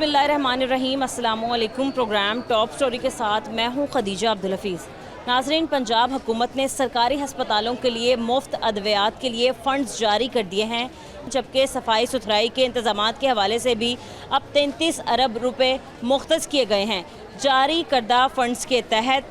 बिस्मिल्लाहिर्रहमानिर्रहीम अस्सलामुअलैकुम। Programme top story के साथ मैं हूं खदीजा अब्दुल हफीज़। नाज़रीन, पंजाब हुकूमत ने सरकारी हस्पतालों के लिए मुफ्त अद्वियात के लिए फ़ंड्स जारी कर दिए हैं, जबकि सफाई सुथराई के इंतज़ामात के हवाले से भी अब 33 अरब रुपए मुख्तस किए गए हैं। जारी करदा फ़ंड्स के तहत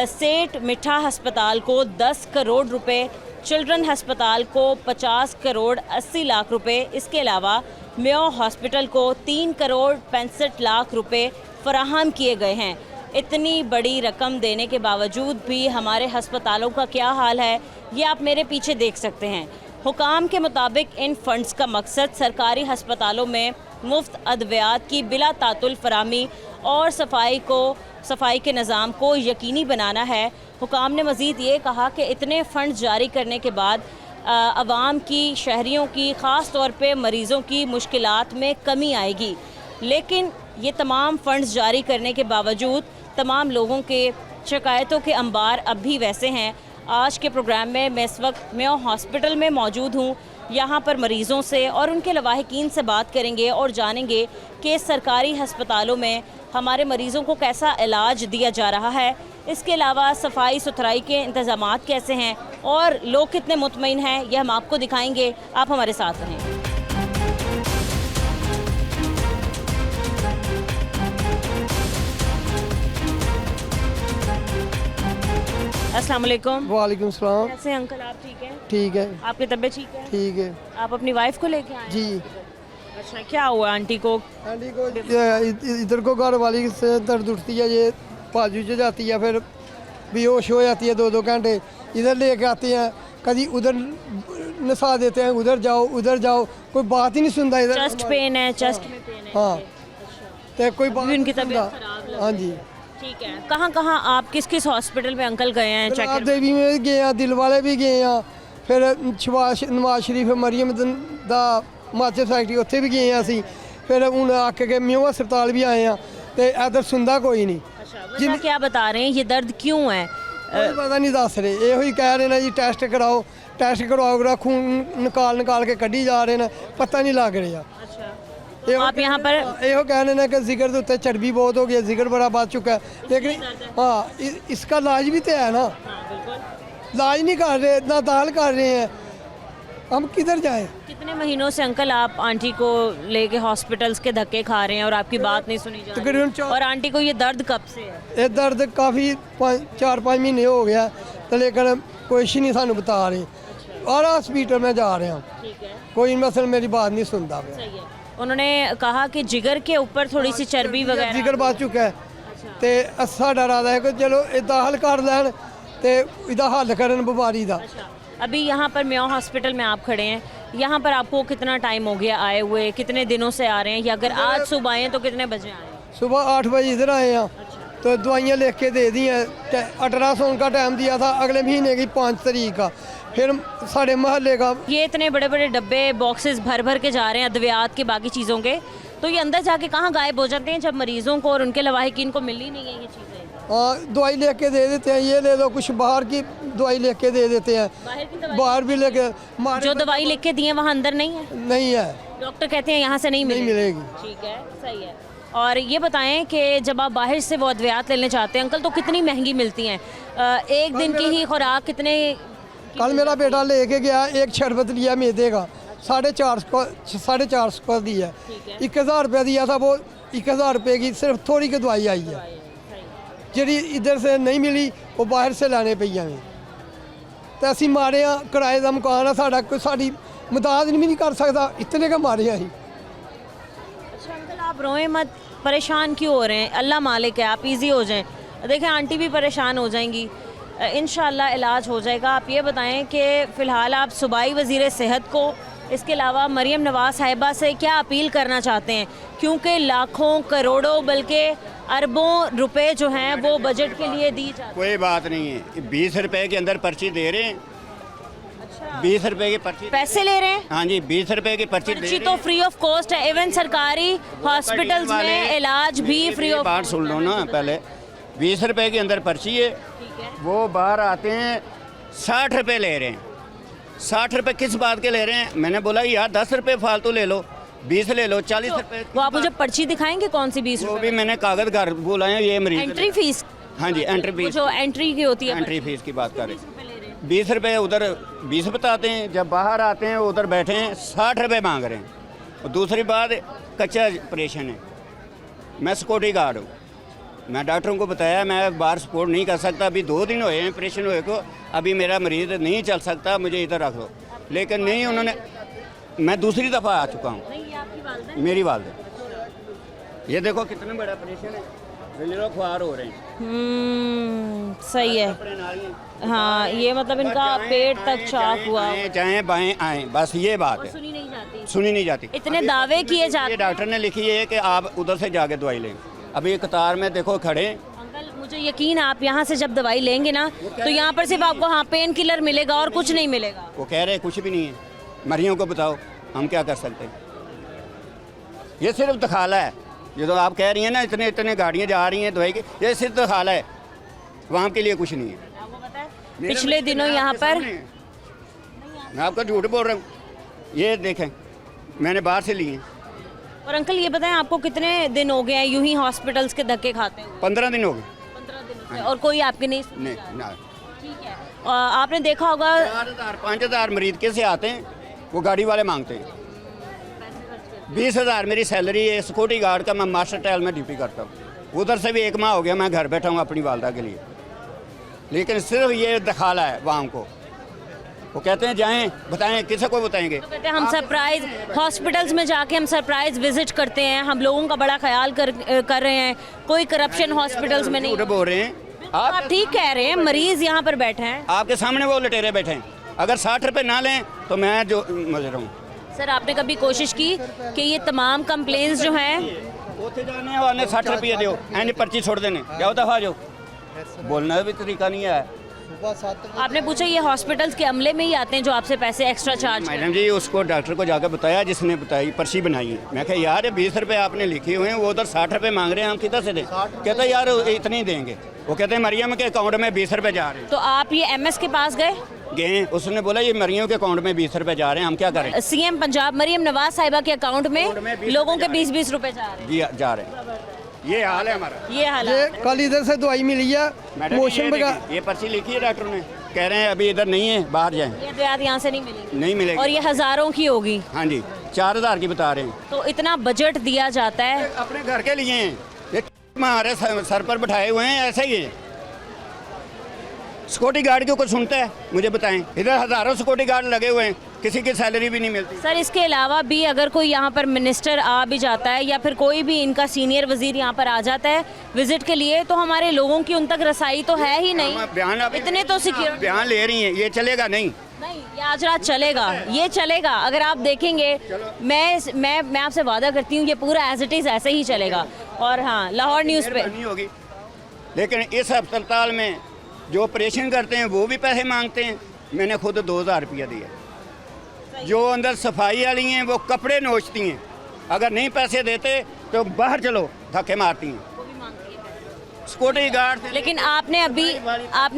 सेठ मिठा हस्पताल को 10 करोड़ रुपए, चिल्ड्रन हस्पताल को 50 करोड़ 80 लाख रुपए, इसके अलावा मेयो हॉस्पिटल को 3 करोड़ 65 लाख रुपए फराहम किए गए हैं। इतनी बड़ी रकम देने के बावजूद भी हमारे हस्पतालों का क्या हाल है, ये आप मेरे पीछे देख सकते हैं। हुकाम के मुताबिक इन फ़ंड्स का मकसद सरकारी हस्पतालों में मुफ्त अद्वियात की बिला तातुल फराहमी और सफाई के निज़ाम को यकीनी बनाना है। हुकाम ने मज़ीद ये कहा कि इतने फ़ंड जारी करने के बाद आवाम की, शहरियों की, ख़ास तौर पे मरीज़ों की मुश्किलात में कमी आएगी। लेकिन ये तमाम फ़ंड्स जारी करने के बावजूद तमाम लोगों के शिकायतों के अंबार अब भी वैसे हैं। आज के प्रोग्राम में मैं इस वक्त मेयो हॉस्पिटल में मौजूद हूँ। यहाँ पर मरीज़ों से और उनके लवाहिकीन से बात करेंगे और जानेंगे कि सरकारी हस्पतालों में हमारे मरीज़ों को कैसा इलाज दिया जा रहा है, इसके अलावा सफाई सुथराई के इंतज़ामात कैसे हैं और लोग कितने मुतमईन हैं, यह हम आपको दिखाएंगे। आप हमारे साथ रहें। अस्सलाम वालेकुम। वालेकुम सलाम। कैसे हैं अंकल, आप ठीक हैं? ठीक है। आपकी तबीयत ठीक है? ठीक है। आप अपनी वाइफ को लेके आए? जी। अच्छा, क्या हुआ आंटी को? आंटी को इधर को घर वाली से दर्द उठती है, ये बाजू से जाती है, फिर बेहोश हो जाती है 2-2 घंटे। इधर लेके आते हैं, कभी उधर नसा देते हैं, उधर जाओ, कोई बात ही नहीं सुनता। इधर चेस्ट पेन है, चेस्ट में पेन है? हाँ, तो कोई बात उनकी नहीं तबीयत सुनता। खराब लग हाँ रही जी। है। ठीक है, कहाँ आप किस हॉस्पिटल में अंकल गए हैं? गुलाब देवी में गए हैं, दिल वाले भी गए हैं, फिर नवाज शरीफ मरियम दा हिमाचल सोसाइटी उत्थे भी गए हैं असी, फिर हूँ आके के मेयो हस्पताल भी आए हैं, तो इधर सुनता कोई नहीं। अच्छा, क्या बता रहे हैं, ये दर्द क्यों है? कोई पता नहीं दस रहे, यो ही कह रहे हैं जी टेस्ट करवाओ, खून निकाल के कढ़ी जा रहे हैं, पता नहीं लग रहा। आप यहाँ पर यो कह रहे हैं कि जिगर के उत्ते चर्बी बहुत हो गई, जिगर बड़ा बढ़ चुका है, लेकिन हाँ इसका इलाज भी तो है ना। इलाज नहीं कर रहे, ना दाल कर रहे हैं, हम किधर जाएं? कितने महीनों से अंकल आप आंटी को लेके हॉस्पिटल्स के धक्के खा रहे हैं और आपकी बात नहीं सुनी जा रही? और आंटी को ये दर्द कब से है? ये दर्द काफ़ी 4-5 महीने हो गया, तो लेकिन कोई ही नहीं सानू बता रहे। और हॉस्पिटल में जा रहे हैं, कोई मसल मेरी बात नहीं सुनता। सही है। उन्होंने कहा कि जिगर के ऊपर थोड़ी सी चर्बी वगैरह, जिगर बढ़ चुका है, तो साडा इरादा है कि चलो इसका हल कर लैन, तो इसका हल करन बीमारी का। अभी यहाँ पर मेयो हॉस्पिटल में आप खड़े हैं, यहाँ पर आपको कितना टाइम हो गया आए हुए, कितने दिनों से आ रहे हैं, या अगर आज सुबह आए हैं तो कितने बजे आए हैं? सुबह 8 बजे इधर आए हैं, तो दवाइयाँ लिख के दे दी हैं। अल्ट्रासाउंड का टाइम दिया था अगले महीने की 5 तारीख का, फिर साढ़े महल्ले का। ये इतने बड़े बड़े डब्बे बॉक्सेस भर के जा रहे हैं अद्वियात के, बाकी चीज़ों के, तो ये अंदर जाके कहाँ गायब हो जाते हैं जब मरीजों को और उनके लवाहिकीन को मिल ही नहीं है ये चीज़ें? हाँ, दवाई लिख के दे देते हैं, ये ले लो, कुछ बाहर की दवाई लिख के दे देते हैं, बाहर भी लेके। जो दवाई लिख के दी है वहाँ अंदर नहीं है? नहीं है, डॉक्टर कहते हैं यहाँ से नहीं मिलेगी। ठीक है, सही है। और ये बताएं कि जब आप बाहर से वो अद्वियात लेने जाते हैं अंकल, तो कितनी महंगी मिलती हैं? एक दिन की ही खुराक कितने? कल मेरा बेटा लेके गया, एक शरबत लिया मैदे का, 450 का दिया, 1000 रुपया दिया था, वो 1000 रुपये की सिर्फ थोड़ी की दवाई आई है, जी इधर से नहीं मिली, वो बाहर से लाने पई हमें। तो असी मारे हाँ, किराए का मकान है साड़ा, कोई साड़ी मदद भी नहीं कर सकता, इतने का मारे हैं। अच्छा अंकल, आप रोएं मत, परेशान क्यों हो रहे हैं? अल्लाह मालिक है, आप इजी हो जाएं। देखें आंटी भी परेशान हो जाएंगी, इंशाल्लाह इलाज हो जाएगा। आप ये बताएं कि फ़िलहाल आप सूबाई वज़ीर सेहत को, इसके अलावा मरियम नवाज़ साहिबा से क्या अपील करना चाहते हैं? क्योंकि लाखों करोड़ों बल्कि अरबों रुपए जो हैं वो बजट के लिए दी जाती है। कोई बात नहीं है, 20 रुपए के अंदर पर्ची दे रहे हैं। अच्छा, 20 रुपए की पर्ची पैसे ले रहे हैं? हाँ जी, 20 रुपए की पर्ची तो फ्री ऑफ कॉस्ट है, इवन सरकारी हॉस्पिटल्स में इलाज भी फ्री ऑफ। बात सुन लो ना पहले, 20 रुपए के अंदर पर्ची है, वो बाहर आते हैं 60 रुपए ले रहे हैं। 60 रुपए किस बात के ले रहे हैं? मैंने बोला यार 10 रुपए फालतू ले लो, 20 ले लो, 40 रुपए। वो आप मुझे पर्ची दिखाएंगे कौन सी 20 वो रुपए? भी मैंने कागज घर बोला है, ये मरीज एंट्री फीस? हाँ जी, एंट्री वो फीस, जो एंट्री की होती है एंट्री फीस की बात कर रहे 20 रुपए ले रहे हैं। हैं। 20 रुपए उधर 20 बताते हैं, जब बाहर आते हैं उधर बैठे हैं 60 रुपए मांग रहे हैं। और दूसरी बात, कच्चा ऑपरेशन है, मैं सिक्योरिटी गार्ड हूँ, मैं डॉक्टरों को बताया मैं बाहर सपोर्ट नहीं कर सकता, अभी 2 दिन हुए हैं ऑपरेशन हुए को, अभी मेरा मरीज नहीं चल सकता, मुझे इधर रख दो। लेकिन नहीं, उन्होंने, मैं दूसरी दफ़ा आ चुका हूँ, नहीं, ये आपकी वालदा है? मेरी वालदा। ये देखो कितना बड़ा ऑपरेशन है, दिलों ख्वार हो रहे हैं। सही है। कपड़े नाली हैं। हाँ, ये मतलब इनका जाएं, पेट तक आएं, चाक जाएं, हुआ। आएं, जाएं बाएं आएं, बस ये बात है, सुनी नहीं जाती। सुनी नहीं जाती। इतने दावे किए जाते ये डॉक्टर ने लिखी है कि आप उधर से जाके दवाई लें। अभी कतार में देखो खड़े। अंकल, मुझे यकीन है आप यहाँ से जब दवाई लेंगे ना तो यहाँ पर सिर्फ आपको हाँ पेन किलर मिलेगा और कुछ नहीं मिलेगा। वो कह रहे कुछ भी नहीं है, मरीजों को बताओ हम क्या कर सकते हैं। ये सिर्फ दखाला है, ये तो आप कह रही हैं ना इतने इतने गाड़ियाँ जा रही हैं दवाई की, ये सिर्फ दखाला है, वहाँ के लिए कुछ नहीं है। आपको पता है पिछले दिनों यहाँ पर मैं आपका झूठ बोल रहा हूँ, ये देखें मैंने बाहर से लिए। और अंकल ये बताएं आपको कितने दिन हो गए हैं यूं ही हॉस्पिटल्स के धक्के खाते हुए? 15 दिन हो गए। 15 दिनों से। और कोई आपकी नहीं सुनी नहीं जा रही? ना, ठीक है। आपने देखा होगा 4000 5000 मरीज कैसे आते हैं, वो गाड़ी वाले मांगते हैं। 20,000 मेरी सैलरी है, सिक्योरिटी गार्ड का, मैं मास्टर टैल में ड्यूटी करता हूँ। उधर से भी 1 माह हो गया मैं घर बैठा हूँ अपनी वालदा के लिए, लेकिन सिर्फ ये दखाला है वहाँ को। वो कहते हैं जाएं, बताएं, किसे को बताएंगे। तो कहते हैं हम सरप्राइज हॉस्पिटल्स में जाके हम सरप्राइज विजिट करते हैं, हम लोगों का बड़ा ख्याल कर रहे हैं, कोई करप्शन हॉस्पिटल्स में नहीं। झूठ बोल रहे हैं आप ठीक कह रहे हैं, मरीज यहाँ पर बैठे हैं। आपके सामने वो लटेरे बैठे हैं, अगर 60 रुपए ना लें तो मैं जो मजे हूँ। सर आपने कभी कोशिश की कि ये तमाम कंप्लेंट्स जो हैं उसे जाने वाले 60 रुपये दो, एंड पर्ची छोड़ देने, जाओ दफा जो, बोलना भी तरीका नहीं है। आपने पूछा ये हॉस्पिटल्स के अमले में ही आते हैं जो आपसे पैसे एक्स्ट्रा चार्ज? मैडम जी उसको डॉक्टर को जाकर बताया, जिसने बताई पर्ची बनाई है, मैं कहा यार 20 रुपए आपने लिखे हुए हैं, वो उधर 60 रुपए मांग रहे हैं, हम किधर से दें? कहता यार इतने ही देंगे। वो कहते हैं मरियम के अकाउंट में 20 रुपए जा रहे हैं। तो आप ये एमएस के पास गए, उसने बोला ये मरियम के अकाउंट में 20 रुपए जा रहे हैं, हम क्या करें? सीएम पंजाब मरियम नवाज साहिबा के अकाउंट में लोगों के 20-20 रुपए जा रहे हैं। जी जा रहे हैं, ये हाल है हमारा। ये हाल ये कल इधर से दवाई मिली है, मैडम मोशन ये वगैरह। देखिए, ये पर्ची लिखी है डॉक्टर ने, कह रहे हैं अभी इधर नहीं है, बाहर जाएं। ये अद्वियात यहाँ से नहीं मिलेगी नहीं मिलेगी। और ये हजारों की होगी। हाँ जी, 4000 की बता रहे हैं। तो इतना बजट दिया जाता है। अपने घर के लिए हैं, ये हमारे सर पर बैठाए हुए हैं, ऐसा ही है। सिक्योरिटी गार्ड क्यों कुछ सुनता है, मुझे बताएं। इधर हजारों सिक्योरिटी गार्ड लगे हुए हैं, किसी की सैलरी भी नहीं मिलती। सर इसके अलावा भी अगर कोई यहाँ पर मिनिस्टर आ भी जाता है या फिर कोई भी इनका सीनियर वजीर यहाँ पर आ जाता है विजिट के लिए, तो हमारे लोगों की उन तक रसाई तो है ही नहीं। बयान अभी इतने तो सिक्योरिटी बयान ले रही हैं, ये चलेगा नहीं। नहीं, ये आज रात चलेगा, ये चलेगा। अगर आप देखेंगे, मैं आपसे वादा करती हूँ ये पूरा एज इट इज़ ऐसे ही चलेगा। और हाँ, लाहौर न्यूज़ पे नहीं होगी, लेकिन इस अस्पताल में जो ऑपरेशन करते हैं वो भी पैसे मांगते हैं। मैंने खुद 2000 रुपया दिया। जो अंदर सफाई वाली हैं वो कपड़े नोचती हैं, अगर नहीं पैसे देते तो बाहर चलो धक्के मारती हैं सिक्योरिटी गार्ड से। लेकिन आपने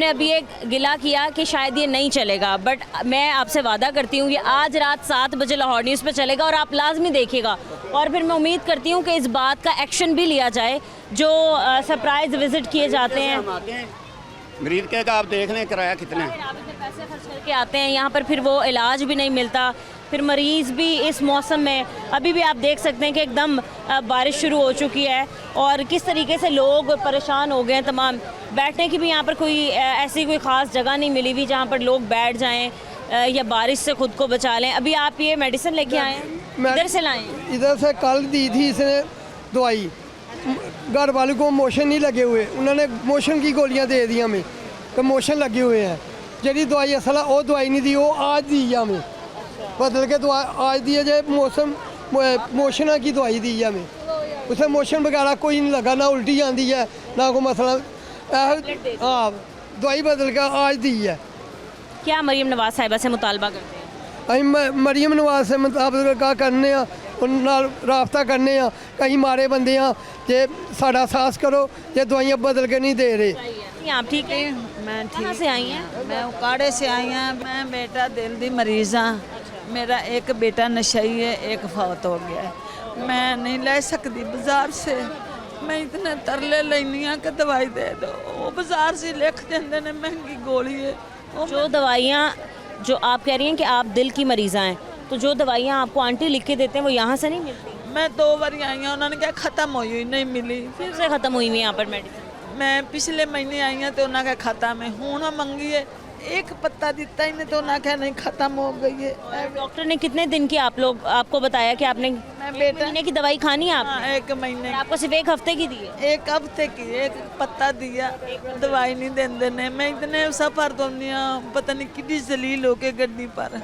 अभी एक गिला किया कि शायद ये नहीं चलेगा, बट मैं आपसे वादा करती हूँ कि आज रात 7 बजे लाहौर न्यूज़ पे चलेगा और आप लाजमी देखिएगा। और फिर मैं उम्मीद करती हूँ कि इस बात का एक्शन भी लिया जाए जो सरप्राइज विजिट किए जाते हैं। मरीज के आप देख लें किराया कितना है। आप इतने पैसे खर्च करके आते हैं यहाँ पर, फिर वो इलाज भी नहीं मिलता, फिर मरीज़ भी इस मौसम में, अभी भी आप देख सकते हैं कि एकदम बारिश शुरू हो चुकी है और किस तरीके से लोग परेशान हो गए हैं तमाम। बैठने की भी यहाँ पर कोई ऐसी कोई ख़ास जगह नहीं मिली हुई जहाँ पर लोग बैठ जाएं या बारिश से ख़ुद को बचा लें। अभी आप ये मेडिसिन लेके आए हैं, इधर से लाएँ? इधर से कल दी थी इसने दवाई, घर वाले को मोशन नहीं लगे हुए, उन्होंने मोशन की गोलियां दे दी हमें तो मोशन लगे हुए हैं। जी दवाई असल वो दवाई नहीं दी, वो आज दी है हमें, बदल के दवा आज दी है। जो मोशन की दवाई दी है हमें, उसे मोशन वगैरह कोई नहीं लगा, ना उल्टी आती है ना कोई मसला। हाँ, दवाई बदल के आज दी है। क्या मरीम नवाज साहिबा से मुतालबा करते हैं? ਅਸੀਂ ਮਰੀਮ ਨਵਾਜ਼ ਸੇ ਮੁਤਾਬਕ ਕਾ ਕਰਨੇ ਆ, ਉਹਨਾਂ ਨਾਲ ਰਾਬਤਾ ਕਰਨੇ ਆ। ਕਈ ਮਾਰੇ ਬੰਦੇ ਆ, ਜੇ ਸਾਡਾ ਸਾਹਸ ਕਰੋ, ਜੇ ਦਵਾਈਆਂ ਬਦਲ ਕੇ ਨਹੀਂ ਦੇ ਰਹੇ। आप ठीक है? मैं कहाँ ठीक, से आई हैं? मैं उकाड़े से आई हाँ। मैं बेटा दिल दी मरीज़ हाँ, मेरा एक बेटा नशई है, एक फौत हो गया है। मैं नहीं ले सकती बाजार से, मैं इतने तरले लेनी हाँ कि दवाई दे दो। वो बाजार से लिख देंगे ने महंगी गोली है। वो जो दवाइयाँ जो आप कह रही हैं कि आप दिल की मरीज़ा हैं, तो जो दवाइयाँ आपको आंटी लिख के देते हैं वो यहाँ से नहीं मिलती? मैं 2 बार आई हूँ, उन्होंने क्या ख़त्म हुई नहीं मिली। फिर से ख़त्म हुई हुई है यहाँ पर मेडिसिन? मैं पिछले महीने आई हूँ तो उन्होंने कहा ख़त्म है। हूँ मंगी है, एक पत्ता दिता ही नहीं तो उन्होंने कहा नहीं ख़त्म हो गई है। डॉक्टर ने कितने दिन की आपको बताया कि आपने एक महीने की दवाई खानी है हाँ, आपने? 1 महीने आपको सिर्फ 1 हफ्ते की दी है? 1 हफ्ते की, एक पत्ता दिया, दवाई नहीं देंदे ने। मैं इतने सफर तो नहीं हाँ, पता नहीं कितनी जलील होके गड्डी पर।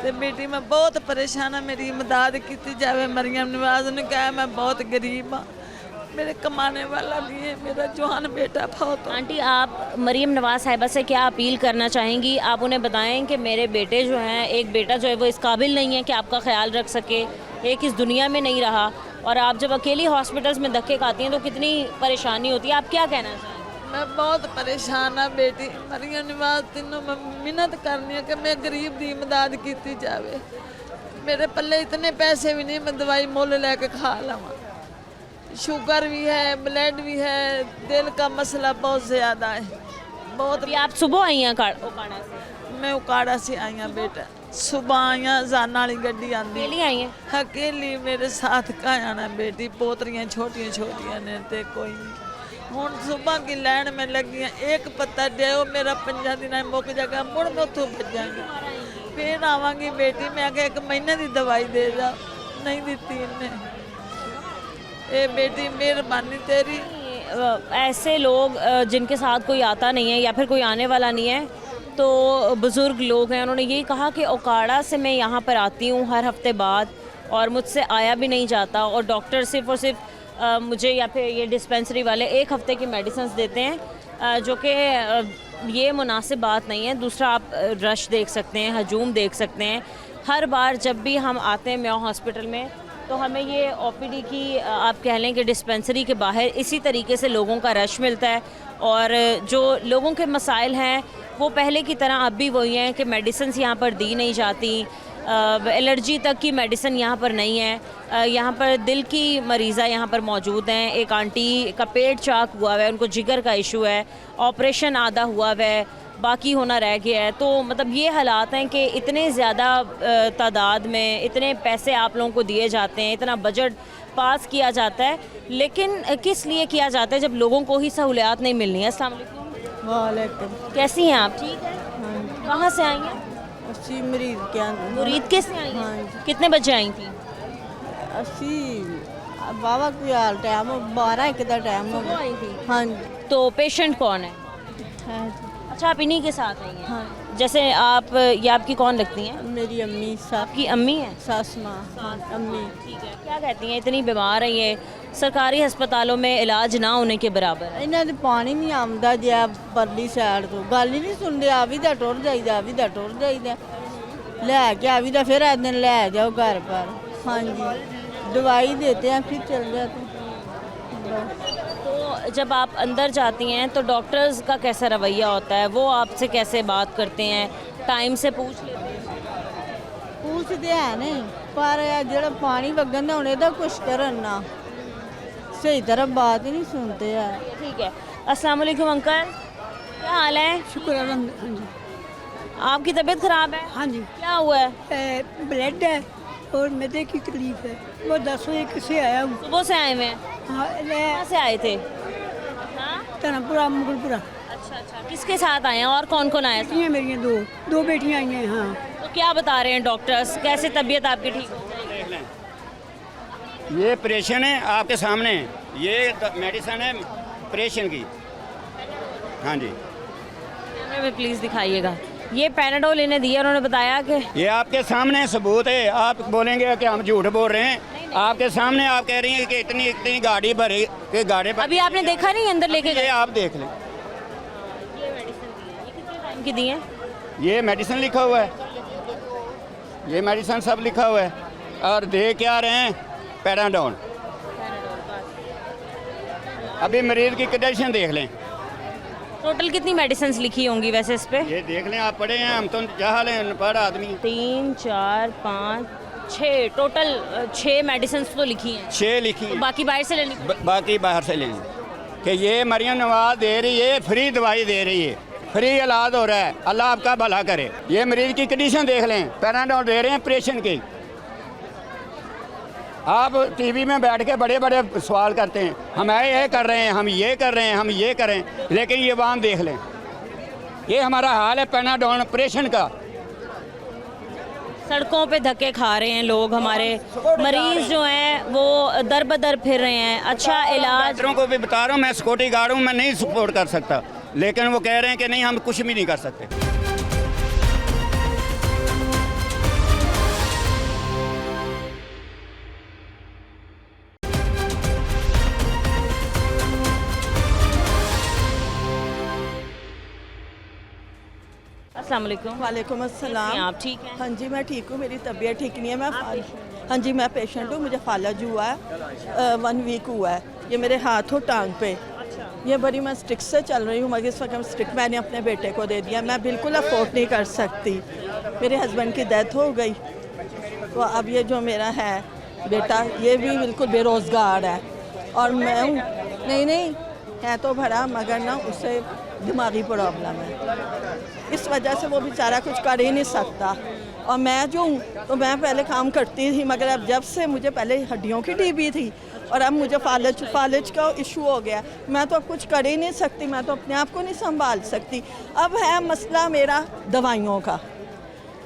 ते बेटी मैं बहुत परेशान है, मेरी मदद की जावे। मरियम नवाज ने कहा मैं बहुत गरीब हाँ, मेरे कमाने वाला नहीं है, मेरा जवान बेटा बहुत। आंटी, आप मरियम नवाज साहिबा से क्या अपील करना चाहेंगी? आप उन्हें बताएं कि मेरे बेटे जो हैं, एक बेटा जो है वो इस काबिल नहीं है कि आपका ख्याल रख सके, एक इस दुनिया में नहीं रहा, और आप जब अकेली हॉस्पिटल्स में धक्के खाती हैं तो कितनी परेशानी होती है। आप क्या कहना चाहेंगे? मैं बहुत परेशान हाँ बेटी। मरियम नवाज तीनों मैं मिन्नत करनी है कि मैं गरीब दी मदद की जावे। मेरे पल्ले इतने पैसे भी नहीं, मैं दवाई मुल लेके खा लवा। शुगर भी है, ब्लड भी है, दिल का मसला बहुत ज़्यादा है, बहुत। अभी आप सुबह आई हैं ओकाड़ा से? मैं उकाड़ा से आई हाँ बेटा, सुबह आई हाँ, जाना वाली गड्डी आंदी। अकेली आई हैं? अकेली मेरे साथ का आना बेटी, पोतरियाँ छोटियाँ छोटियाँ ने ते कोई नहीं। हूँ सुबह की लाइन में लगी हैं, एक पत्ता दे मेरा 5 दिन मुक जाएगा, मुड़ मैं उतों भजांगी, फिर आवांगी बेटी। मैं आके 1 महीने की दवाई दे जा, नहीं दी इन्हें। ए बेटी मेहरबानी तेरी। ऐसे लोग जिनके साथ कोई आता नहीं है या फिर कोई आने वाला नहीं है, तो बुज़ुर्ग लोग हैं, उन्होंने यही कहा कि ओकाड़ा से मैं यहाँ पर आती हूँ हर हफ्ते बाद और मुझसे आया भी नहीं जाता, और डॉक्टर सिर्फ़ और सिर्फ मुझे या फिर ये डिस्पेंसरी वाले 1 हफ्ते की मेडिसिन देते हैं, जो कि ये मुनासिब बात नहीं है। दूसरा, आप रश देख सकते हैं, हजूम देख सकते हैं। हर बार जब भी हम आते हैं म्याओ हॉस्पिटल में तो हमें ये ओपीडी की आप कह लें कि डिस्पेंसरी के बाहर इसी तरीके से लोगों का रश मिलता है, और जो लोगों के मसाइल हैं वो पहले की तरह अब भी वही हैं कि मेडिसिन यहाँ पर दी नहीं जाती, एलर्जी तक की मेडिसिन यहाँ पर नहीं है। यहाँ पर दिल की मरीज़ा यहाँ पर मौजूद हैं। एक आंटी का पेट चाक हुआ है, उनको जिगर का इशू है, ऑपरेशन आधा हुआ है, बाकी होना रह गया है। तो मतलब ये हालात हैं कि इतने ज़्यादा तादाद में इतने पैसे आप लोगों को दिए जाते हैं, इतना बजट पास किया जाता है, लेकिन किस लिए किया जाता है जब लोगों को ही सहूलियात नहीं मिलनी है? अस्सलाम वालेकुम। वालेकुम। कैसी हैं आप? ठीक है। कहाँ से आई हैं? अस्सी मरीज क्या मुरीद के से आई हैं? कितने बजे आई थी? 80 बाबा कोई हाल टाइम 12-1 का टाइम हो आई थी? हाँ जी। तो पेशेंट कौन है? अच्छा, आप इन्हीं के साथ आई हैं? हाँ। जैसे आप, ये आपकी कौन लगती हैं? मेरी अम्मी साहब आपकी अम्मी है? सास माँ अम्मी। ठीक है। क्या कहती हैं, इतनी बीमार है ये, सरकारी हस्पतालों में इलाज ना होने के बराबर है? ਇਹਨਾਂ ਦੇ ਪਾਣੀ ਨਹੀਂ ਆਉਂਦਾ ਜੇ ਪਰਲੀ ਸਾਈਡ ਤੋਂ ਗੱਲ ਹੀ ਨਹੀਂ ਸੁਣਦੇ। ਆ ਵੀ ਦਾ ਟੁਰ ਜਾਈਦਾ, ਆ ਵੀ ਦਾ ਟੁਰ ਜਾਈਦਾ, ਲੈ ਕੇ ਆ ਵੀ ਦਾ ਫਿਰ ਆ ਦਿਨ ਲੈ ਜਾਓ घर पर। हाँ जी, दवाई देते हैं फिर चल जाते हैं। तो जब आप अंदर जाती हैं तो डॉक्टर्स का कैसा रवैया होता है? वो आपसे कैसे बात करते हैं? टाइम से पूछ लेते हैं? पूछते हैं नहीं, पर ਜਿਹੜਾ ਪਾਣੀ ਵਗਣ ਦਾ ਹੁਣ ਇਹਦਾ ਕੁਛ ਕਰਨ ਨਾ, सही तरह बात ही नहीं सुनते यार। ठीक है। अस्सलाम वालेकुम अंकल, क्या हाल है? शुक्र अल्हम्दुलिल्लाह। आपकी तबीयत ख़राब है? हाँ जी, क्या हुआ है? ब्लड है और मैदे की तकलीफ है। वो 10 बजे किसे आया हूँ। सुबह से आए हुए हैं? हाँ, कहाँ से आए थे? हाँ? धर्मपुरा मुगलपुरा। अच्छा अच्छा, किसके साथ आए हैं और कौन कौन आया था? बेटियाँ मेरी दो बेटियाँ आई हैं। हाँ, तो क्या बता रहे हैं डॉक्टर्स, कैसे तबीयत आपकी ठीक हो? ये ऑपरेशन है आपके सामने, ये मेडिसिन है ऑपरेशन की। हाँ जी, कैमरे में प्लीज़ दिखाइएगा। ये पैनाडोल इन्हें दिया, उन्होंने बताया कि ये आपके सामने सबूत है। आप बोलेंगे कि हम झूठ बोल रहे हैं, आपके सामने आप कह रही हैं कि इतनी इतनी गाड़ी भरी कि गाड़ी पर। अभी आपने देखा नहीं अंदर लेके ये गए? आप देख लें, ये मेडिसिन दी है, ये कितने टाइम की दी है? ये मेडिसिन लिखा हुआ है, ये मेडिसिन सब लिखा हुआ है, और दे क्या रहे हैं? पैराडोल। अभी मरीज की कंडीशन देख लें, टोटल कितनी मेडिसिन लिखी होंगी वैसे इस पे? ये देख लें, आप पढ़े हैं, हम तो जहाँ लें अनपढ़ आदमी। 3 4 5 6 टोटल 6 मेडिसिन तो लिखी हैं। 6 लिखी तो हैं। बाकी बाहर से लेनी बाकी बाहर से लेंगे कि ये मरियम नवाज दे रही है, फ्री दवाई दे रही है, फ्री इलाज हो रहा है, अल्लाह आपका भला करे। ये मरीज की कंडीशन देख लें, पैराडोल दे रहे हैं ऑपरेशन की। आप टीवी में बैठ के बड़े बड़े सवाल करते हैं, हम ये कर रहे हैं, हम ये कर रहे हैं, हम ये करें, लेकिन ये वाम देख लें, ये हमारा हाल है पैराडोल ऑपरेशन का। सड़कों पे धक्के खा रहे हैं लोग, हमारे मरीज जो हैं वो दर बदर फिर रहे हैं। अच्छा इलाज, डॉक्टरों को भी बता रहा हूँ, मैं सिक्योरिटी गार्ड हूँ, मैं नहीं सपोर्ट कर सकता, लेकिन वो कह रहे हैं कि नहीं हम कुछ भी नहीं कर सकते। अस्सलाम वालेकुम। वालेकुम अस्सलाम। आप ठीक हैं? हाँ जी मैं ठीक हूँ, मेरी तबीयत ठीक नहीं है। हाँ जी मैं पेशेंट हूँ, मुझे फालज हुआ है, 1 वीक हुआ है। ये मेरे हाथ और टांग पे, ये बड़ी मैं स्टिक से चल रही हूँ, मगर इस वक्त स्टिक मैंने अपने बेटे को दे दिया। मैं बिल्कुल अफोर्ड नहीं कर सकती, मेरे हस्बैंड की डेथ हो गई, तो अब ये जो मेरा है बेटा, ये भी बिल्कुल बेरोज़गार है। और मैं हूँ नहीं है तो भरा, मगर ना उसे दिमागी प्रॉब्लम है, इस वजह से वो बेचारा कुछ कर ही नहीं सकता। और मैं जो हूँ तो मैं पहले काम करती थी, मगर अब जब से मुझे पहले हड्डियों की टीबी थी और अब मुझे फालज का इशू हो गया, मैं तो अब कुछ कर ही नहीं सकती, मैं तो अपने आप को नहीं संभाल सकती। अब है मसला मेरा दवाइयों का,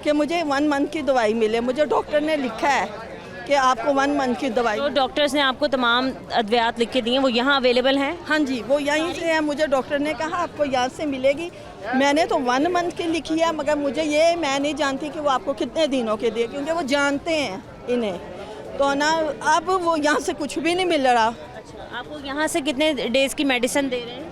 कि मुझे 1 मंथ की दवाई मिले। मुझे डॉक्टर ने लिखा है कि आपको 1 मंथ की दवाई। तो डॉक्टर्स ने आपको तमाम अद्वियात लिख के दिए, वो यहाँ अवेलेबल हैं? हाँ जी, वो यहीं से है। मुझे डॉक्टर ने कहा आपको यहाँ से मिलेगी। मैंने तो 1 मंथ की लिखी है, मगर मुझे ये मैं नहीं जानती कि वो आपको कितने दिनों के दिए, क्योंकि वो जानते हैं इन्हें, तो ना अब वो यहाँ से कुछ भी नहीं मिल रहा। अच्छा, आपको यहाँ से कितने डेज़ की मेडिसिन दे रहे हैं?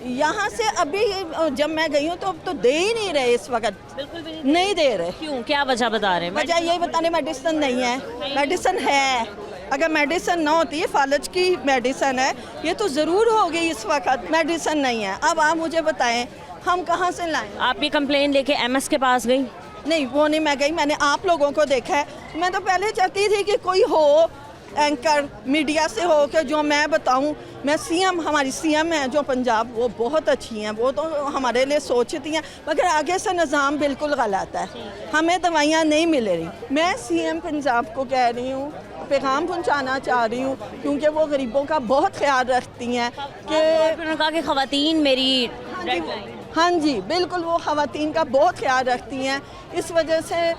यहाँ से अभी जब मैं गई हूँ तो अब तो दे ही नहीं रहे, इस वक्त बिल्कुल भी नहीं दे रहे। क्यों, क्या वजह बता रहे हैं? वजह यही बताने, मेडिसिन नहीं है। मेडिसिन है, अगर मेडिसिन ना होती है, फालज की मेडिसिन है, ये तो ज़रूर होगी, इस वक्त मेडिसिन नहीं है। अब आप मुझे बताएं हम कहाँ से लाएं? आप ये कंप्लेन लेके एमएस के पास गई? नहीं, वो नहीं मैं गई, मैंने आप लोगों को देखा है। मैं तो पहले चाहती थी कि कोई हो एंकर मीडिया से हो कि जो मैं बताऊं। मैं सीएम, हमारी सीएम है जो पंजाब, वो बहुत अच्छी हैं, वो तो हमारे लिए सोचती हैं, मगर आगे से निज़ाम बिल्कुल गलत है, हमें दवाइयाँ नहीं मिल रही। मैं सीएम पंजाब को कह रही हूँ, पैगाम पहुँचाना चाह रही हूँ, क्योंकि वो गरीबों का बहुत ख्याल रखती हैं कि उन्होंने कहा कि ख़वातीन मेरी हाँ जी बिल्कुल, वो ख़वातीन का बहुत ख्याल रखती हैं। इस वजह से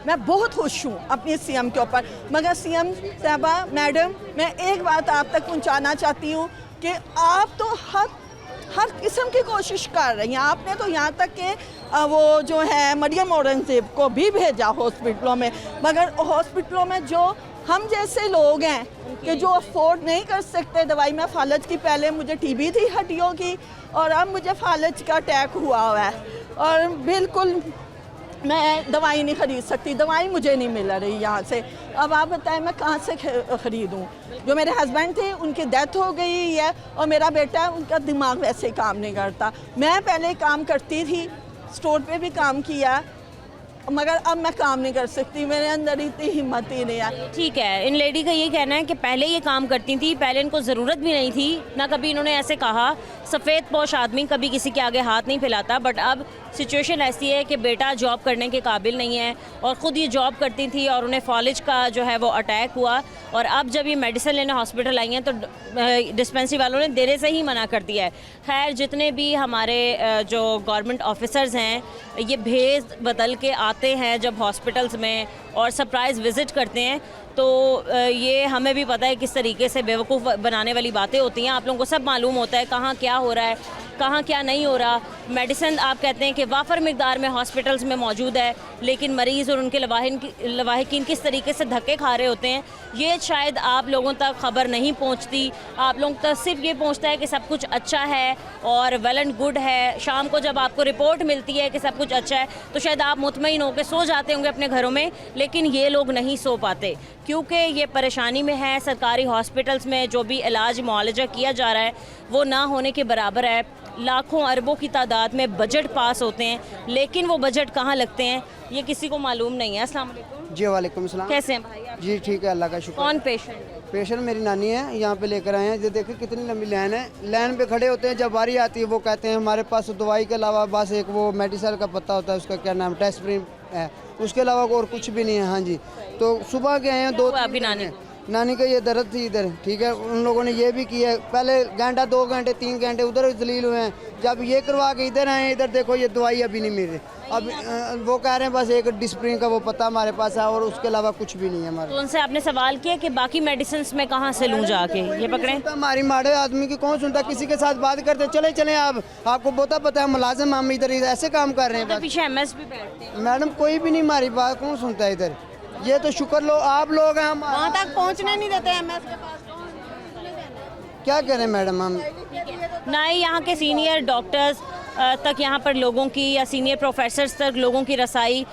मैं बहुत खुश हूँ अपनी सीएम के ऊपर। मगर सीएम साहबा, मैडम, मैं एक बात आप तक पहुँचाना चाहती हूँ कि आप तो हर किस्म की कोशिश कर रही हैं। आपने तो यहाँ तक कि वो जो है मरियम औरंगज़ेब को भी भेजा हॉस्पिटलों में, मगर हॉस्पिटलों में जो हम जैसे लोग हैं कि जो अफोर्ड नहीं कर सकते दवाई। मैं फालज की, पहले मुझे टीबी थी हड्डियों की, और अब मुझे फालज का अटैक हुआ है, और बिल्कुल मैं दवाई नहीं ख़रीद सकती, दवाई मुझे नहीं मिल रही यहाँ से। अब आप बताएं मैं कहाँ से ख़रीदूँ? जो मेरे हस्बैंड थे उनकी डेथ हो गई है, और मेरा बेटा, उनका दिमाग वैसे काम नहीं करता। मैं पहले काम करती थी, स्टोर पे भी काम किया, मगर अब मैं काम नहीं कर सकती, मेरे अंदर इतनी हिम्मत ही नहीं है। ठीक है, इन लेडी का ये कहना है कि पहले ये काम करती थी, पहले इनको ज़रूरत भी नहीं थी, ना कभी इन्होंने ऐसे कहा। सफ़ेद पोश आदमी कभी किसी के आगे हाथ नहीं फैलाता, बट अब सिचुएशन ऐसी है कि बेटा जॉब करने के काबिल नहीं है, और ख़ुद ये जॉब करती थी, और उन्हें फॉलेज का जो है वो अटैक हुआ, और अब जब ये मेडिसिन लेने हॉस्पिटल आई हैं तो डिस्पेंसरी वालों ने देने से ही मना कर दिया है। खैर, जितने भी हमारे जो गवर्नमेंट ऑफिसर्स हैं, ये भेज बदल के आते हैं जब हॉस्पिटल्स में और सरप्राइज़ विज़िट करते हैं, तो ये हमें भी पता है किस तरीके से बेवकूफ़ बनाने वाली बातें होती हैं। आप लोगों को सब मालूम होता है कहाँ क्या हो रहा है, कहाँ क्या नहीं हो रहा। मेडिसिन आप कहते हैं कि वाफर मिकदार में हॉस्पिटल्स में मौजूद है, लेकिन मरीज़ और उनके लवाहिकीन किस तरीके से धक्के खा रहे होते हैं, ये शायद आप लोगों तक खबर नहीं पहुंचती। आप लोगों तक सिर्फ ये पहुंचता है कि सब कुछ अच्छा है और वेल एंड गुड है। शाम को जब आपको रिपोर्ट मिलती है कि सब कुछ अच्छा है, तो शायद आप मुतमईन होकर सो जाते होंगे अपने घरों में, लेकिन ये लोग नहीं सो पाते, क्योंकि ये परेशानी में है। सरकारी हॉस्पिटल्स में जो भी इलाज मुआलजा किया जा रहा है वो ना होने के बराबर है। लाखों अरबों की तादाद में बजट पास होते हैं, लेकिन वो बजट कहाँ लगते हैं ये किसी को मालूम नहीं है। अस्सलाम वालेकुम। जी वालेकुम सलाम। कैसे हैं भाई आप? जी ठीक है, अल्लाह का शुक्र। कौन पेशेंट है? पेशेंट मेरी नानी है, यहाँ पे लेकर आए हैं। जो देखिए कितनी लंबी लाइन है, लाइन पे खड़े होते हैं। जब बारी आती है वो कहते हैं हमारे पास दवाई के अलावा बस एक वो मेडिसल का पत्ता होता है, उसका क्या नाम, टेस्प्रिन है, उसके अलावा और कुछ भी नहीं है। हाँ जी, तो सुबह के आए हैं। दो आपकी नानी? नानी का ये दर्द थी इधर, ठीक है। उन लोगों ने ये भी किया है, पहले घंटा 2 घंटे 3 घंटे उधर जलील हुए हैं। जब ये करवा के इधर आए, इधर देखो ये दवाई अभी नहीं मिल रही। अब वो कह रहे हैं बस एक डिस्प्रिन का वो पता हमारे पास है और उसके अलावा कुछ भी नहीं है हमारे। तो उनसे आपने सवाल किया कि बाकी मेडिसिन में कहाँ से लूँ जाके? ये पकड़े। हमारी माड़े आदमी की कौन सुनता, किसी के साथ बात करते चले चले आप, आपको बहुत पता है मुलाजिम हम इधर ऐसे काम कर रहे हैं। बस पीछे एमएस भी बैठते हैं। मैडम कोई भी नहीं हमारी बात कौन सुनता है इधर। ये तो शुक्र लो आप लोग हैं, हम वहाँ तक पहुँचने नहीं देते एमएस के पास। क्या करें मैडम हम। ना ही यहाँ के सीनियर डॉक्टर्स तक यहाँ पर लोगों की या सीनियर प्रोफेसर्स तक लोगों की रसाई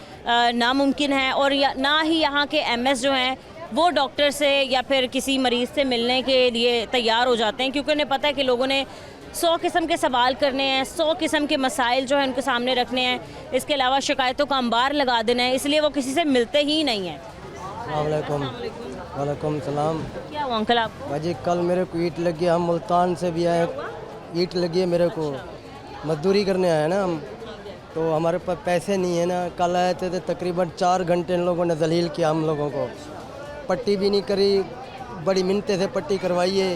नामुमकिन है, और ना ही यहाँ के एमएस जो हैं वो डॉक्टर से या फिर किसी मरीज़ से मिलने के लिए तैयार हो जाते हैं, क्योंकि उन्हें पता है कि लोगों ने 100 किस्म के सवाल करने हैं, 100 किस्म के मसाइल जो हैं उनके सामने रखने हैं, इसके अलावा शिकायतों का अंबार लगा देना है, इसलिए वो किसी से मिलते ही नहीं हैं। वालेकुम सलाम। क्या हुआ अंकल आपको? भाजी कल मेरे को ईंट लगी, हम मुल्तान से भी आए, ईंट लगी है मेरे को, मजदूरी करने आए ना हम, तो हमारे पास पैसे नहीं है ना। कल आए थे तो तकरीबन 4 घंटे इन लोगों ने जलील किया हम लोगों को, पट्टी भी नहीं करी, बड़ी मिन्नतें से पट्टी करवाइए,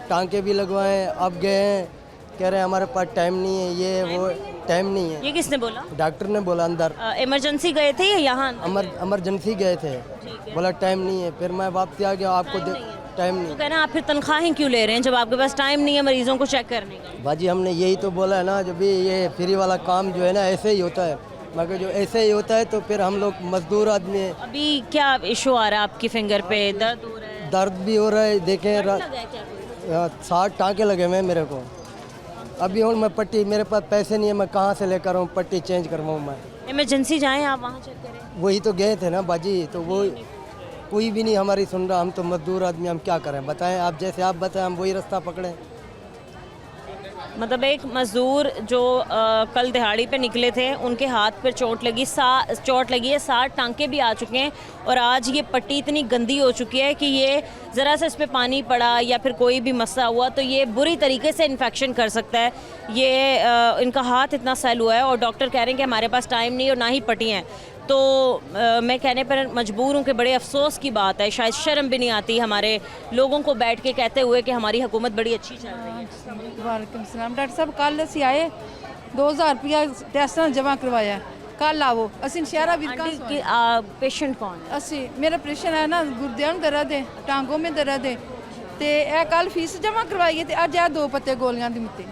टांके भी लगवाएं। अब गए हैं, कह रहे हैं हमारे पास टाइम नहीं है, ये वो टाइम नहीं है। ये किसने बोला? डॉक्टर ने बोला अंदर। इमरजेंसी गए थे या यहाँ? इमरजेंसी गए थे, बोला टाइम नहीं है। फिर मैं वापस आ गया, आपको टाइम नहीं। तो कहना आप फिर तनख्वाहें क्यों ले रहे हैं जब आपके पास टाइम नहीं है मरीजों को चेक करने का? बाजी हमने यही तो बोला है ना, जब भी ये फ्री वाला काम जो है ना ऐसे ही होता है, मगर जो ऐसे ही होता है तो फिर हम लोग मजदूर आदमी हैं। अभी क्या इशू आ रहा है आपकी फिंगर पे? दर्द हो रहा है? दर्द भी हो रहा है, देखें 60 टाँके लगे हुए हैं मेरे को। अभी और मैं पट्टी, मेरे पास पैसे नहीं है, मैं कहाँ से लेकर आऊँ पट्टी चेंज करवाऊँ मैं? इमरजेंसी जाएं आप वहाँ चेक करें। वही तो गए थे ना बाजी, तो वो कोई भी नहीं हमारी सुन रहा। हम तो मजदूर आदमी, हम क्या करें बताएं? आप जैसे आप बताएं हम वही रास्ता पकड़ें। मतलब एक मज़दूर जो कल दिहाड़ी पे निकले थे, उनके हाथ पर चोट लगी है, 60 टांके भी आ चुके हैं, और आज ये पट्टी इतनी गंदी हो चुकी है कि ये ज़रा सा इस पर पानी पड़ा या फिर कोई भी मसला हुआ तो ये बुरी तरीके से इन्फेक्शन कर सकता है। ये इनका हाथ इतना सैल हुआ है और डॉक्टर कह रहे हैं कि हमारे पास टाइम नहीं और ना ही पट्टी हैं। तो मैं कहने पर मजबूर हूँ कि बड़े अफसोस की बात है, शायद शर्म भी नहीं आती हमारे लोगों को बैठ के कहते हुए कि हमारी हुकूमत बड़ी अच्छी चल रही है। वालेकुम सलाम। डॉक्टर साहब कल ਅਸੀਂ ਆਏ 2000 रुपया ਟੈਸਟਾਂ ਜਮ੍ਹਾਂ ਕਰਵਾਇਆ, ਕੱਲ ਆਵੋ ਅਸੀਂ ਸ਼ਹਿਰਾ ਵਿਰਕਾ पेशेंट कौन है? ਅਸੀਂ ਮੇਰਾ ਆਪਰੇਸ਼ਨ ਹੈ ਨਾ, ਗੁਰਦਿਆਂ ਨੂੰ ਦਰਦ ਹੈ, ਟਾਂਗੋਂ में दर्द है, ਤੇ ਇਹ ਕੱਲ ਫੀਸ ਜਮ੍ਹਾਂ ਕਰਵਾਈ ਹੈ ਤੇ ਅੱਜ ਇਹ 2 ਪੱਤੇ ਗੋਲੀਆਂ ਦੀ ਮਿੱਤੇ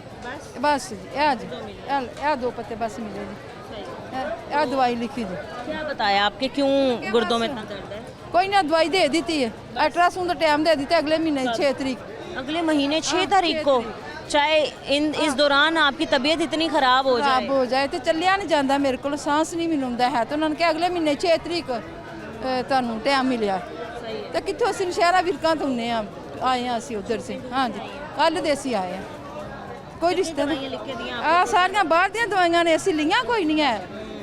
ਬਸ ਜੀ, ਇਹ 2 पत्ते बस मिले जी, ਇਹ दवाई लिखी जी। क्या बताया आपके क्यों गुर्दों में इतना दर्द है? कोई ना दवाई दे दी है, अल्ट्रासाउंड का टाइम दे दी अगले महीने 6 तारीख, अगले महीने 6 तारीख को। चाहे इस दौरान आपकी तबीयत इतनी खराब हो जाए तो चलिया नहीं जाता, मेरे को सांस नहीं मिलता है, तो उन्होंने कहा अगले महीने 6 तारीख तुहानू टाइम मिलिया। तो कितों असं शहरा विरका तो होंने आए हैं असी उधर से। हाँ जी कल दे असी आए हैं, कोई रिश्ते सारिया बाहर दी दवाइयां ने असी लिया कोई नहीं है,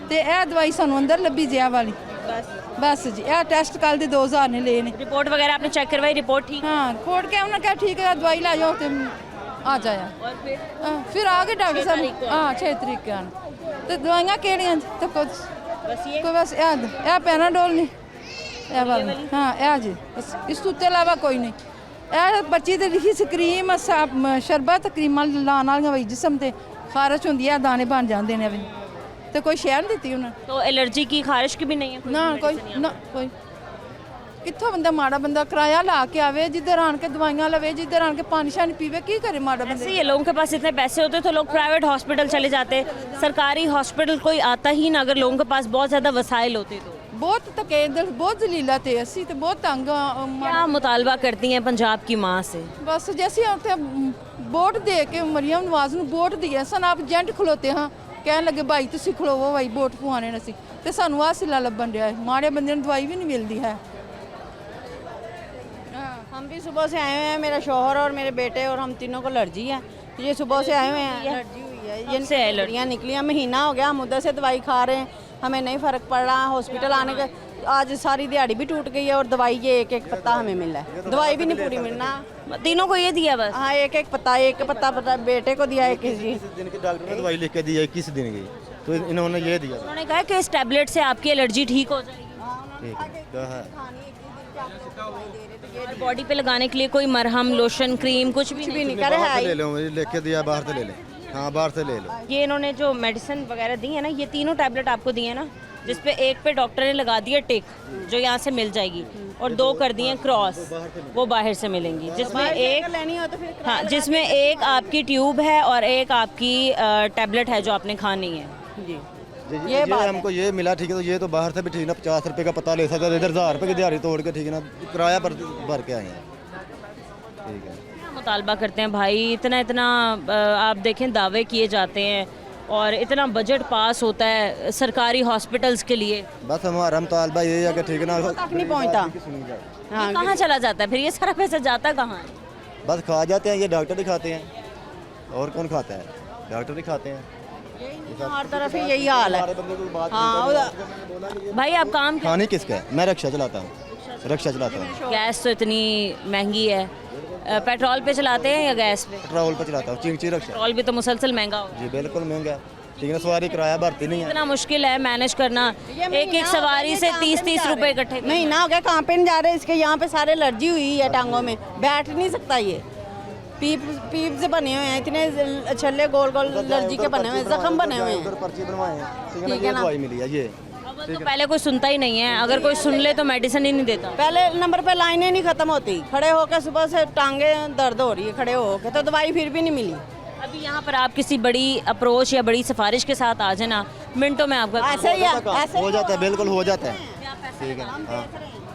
तो यह दवाई सानू अंदर लभी जिया वाली बस जी। यह टेस्ट कल दे 2000 ने ले ने। रिपोर्ट वगैरह आपने चेक करवाई? रिपोर्ट ठीक? हाँ रिपोर्ट क्या उन्होंने कहा ठीक है दवाई ला जाओ तो आ जाया। और फिर आ गए डॉक्टर साहब। हाँ 6 तारीख के आने, तो दवाइयाँ केड़ियां तो कुछ बस यह पैनाडोल नहीं, हाँ यह जी बस, इस तो अलावा कोई नहीं। यह पर्ची ते लिखी सी क्रीम शरबत क्रीमां लाने वालियां भाई जिसम ते खारिश होंदी है, दाने बन जाते हैं, तो कोई शह नहीं दी उन्होंने। तो एलर्जी की खारिश की भी नहीं है? ना कोई कित्थों बंदा माड़ा बंदा किराया ला के आवे, जिधर आन के दवाइयां लवे, जिधर आन के पानी शानी पीवे, की करे माड़ा बंदा? ये लोगों के पास इतने पैसे होते तो लोग प्राइवेट हॉस्पिटल चले जाते, सरकारी हॉस्पिटल कोई आता ही ना अगर लोगों के पास बहुत ज़्यादा वसाइल होते तो। बहुत तकेदर बहुत जलीला थे असी, तो बहुत तंग। क्या मुतालबा करती हैं पंजाब की माँ से? बस जैसे उत्थे वोट दे के मरियम नवाज नूं वोट दिए सन, आप एजेंट खलोते हाँ, कहन लगे भाई तुसीं खलोवो भाई वोट पवाने असी, तो सानू आ सिला लभन दिया है, माड़े बंदे नूं दवाई भी नहीं मिलती है। हम भी सुबह से आए हुए हैं, मेरा शौहर और मेरे बेटे और हम तीनों को एलर्जी है, ये सुबह से आए हुए हैं, एलर्जी हुई ये से है एलर्जियाँ निकली हैं, महीना हो गया हम उधर से दवाई खा रहे हैं, हमें नहीं फ़र्क पड़ रहा। हॉस्पिटल आने के आज सारी दिहाड़ी भी टूट गई है और दवाई ये एक एक पत्ता हमें मिला है, दवाई भी नहीं पूरी मिलना। तीनों को ये दिया बस? हाँ, एक एक पत्ता बेटे को दिया, 21 दिन की डॉक्टर ने दवाई लिख के दी है, 21 दिन की, तो इन्होंने ये दिया। उन्होंने कहा कि इस टैबलेट से आपकी एलर्जी ठीक हो जाएगी। ठीक है, कहा और बॉडी पे लगाने के लिए कोई मरहम, लोशन, क्रीम कुछ भी नहीं? करे बाहर से है ले लो, मुझे लिख के दिया, बाहर से ले ले। हाँ, बाहर से ले लो। ये इन्होंने जो मेडिसिन वगैरह दी है ना, ये तीनों टैबलेट आपको दी है ना, जिसपे एक पे डॉक्टर ने लगा दिया टिक जो यहाँ से मिल जाएगी, और 2 कर दिए क्रॉस, वो बाहर से मिलेंगी, जिसमें एक लेनी हो तो फिर हाँ, जिसमें एक आपकी ट्यूब है और एक आपकी टैबलेट है जो आपने खानी है। जी ये हमको ये मिला, ठीक है, तो ये तो बाहर से भी ठीक ना 50 रुपए का पता ले सकते, इधर 1000 रुपए की दिहाड़ी तोड़ के, ठीक है ना, किराया भर के आए हैं। ठीक है, क्या मुतालबा करते हैं भाई? इतना आप देखें दावे किए जाते हैं और इतना बजट पास होता है सरकारी हॉस्पिटल्स के लिए, बस हमारा मुतालबा ये है कि ठीक है ना, तक नहीं पहुँचता। ये कहाँ चला जाता है फिर? ये सारा पैसा जाता कहाँ है? बस खा जाते हैं, ये डॉक्टर ही खाते हैं, और कौन खाता है? डॉक्टर ही खाते हैं। हर तरफ ही यही हाल है। हाँ, भाई आप काम क्या? खाने किसका है? मैं रिक्शा चलाता हूँ, रिक्शा चलाता हूँ। गैस तो इतनी महंगी है, पेट्रोल पे चलाते हैं या गैस पे? पेट्रोल पर चलाता हूँ, चिंची रिक्शा। पेट्रोल भी तो मुसलसल महंगा हो। जी बिल्कुल महंगा है, ठीक है, सवारी किराया भरती नहीं है। इतना मुश्किल है मैनेज करना, एक सवारी से 30-30 रुपए इकट्ठे। महीना हो गया, कहाँ पे नहीं जा रहे, इसके यहाँ पे सारे एलर्जी हुई है टांगों में, बैठ नहीं सकता ये। पीप से बने हुए हैं, इतने छल्ले गोल गोल एलर्जी के बने हुए हैं, जख्म बने हुए हैं। पर्ची बनवाए हैं, ठीक है ठीक है ना, ना? दवाई मिली है ये। तो पहले कोई सुनता ही नहीं है, अगर कोई सुन ले तो मेडिसिन ही नहीं देता। पहले नंबर पे लाइनें नहीं खत्म होती, खड़े होकर सुबह से टांगे दर्द हो रही है खड़े होकर, तो दवाई फिर भी नहीं मिली। अभी यहाँ पर आप किसी बड़ी अप्रोच या बड़ी सिफारिश के साथ आ जाए ना, मिनटों में आपका ऐसे ही है, ऐसे हो जाता है, बिल्कुल हो जाता है, ठीक है। हाँ,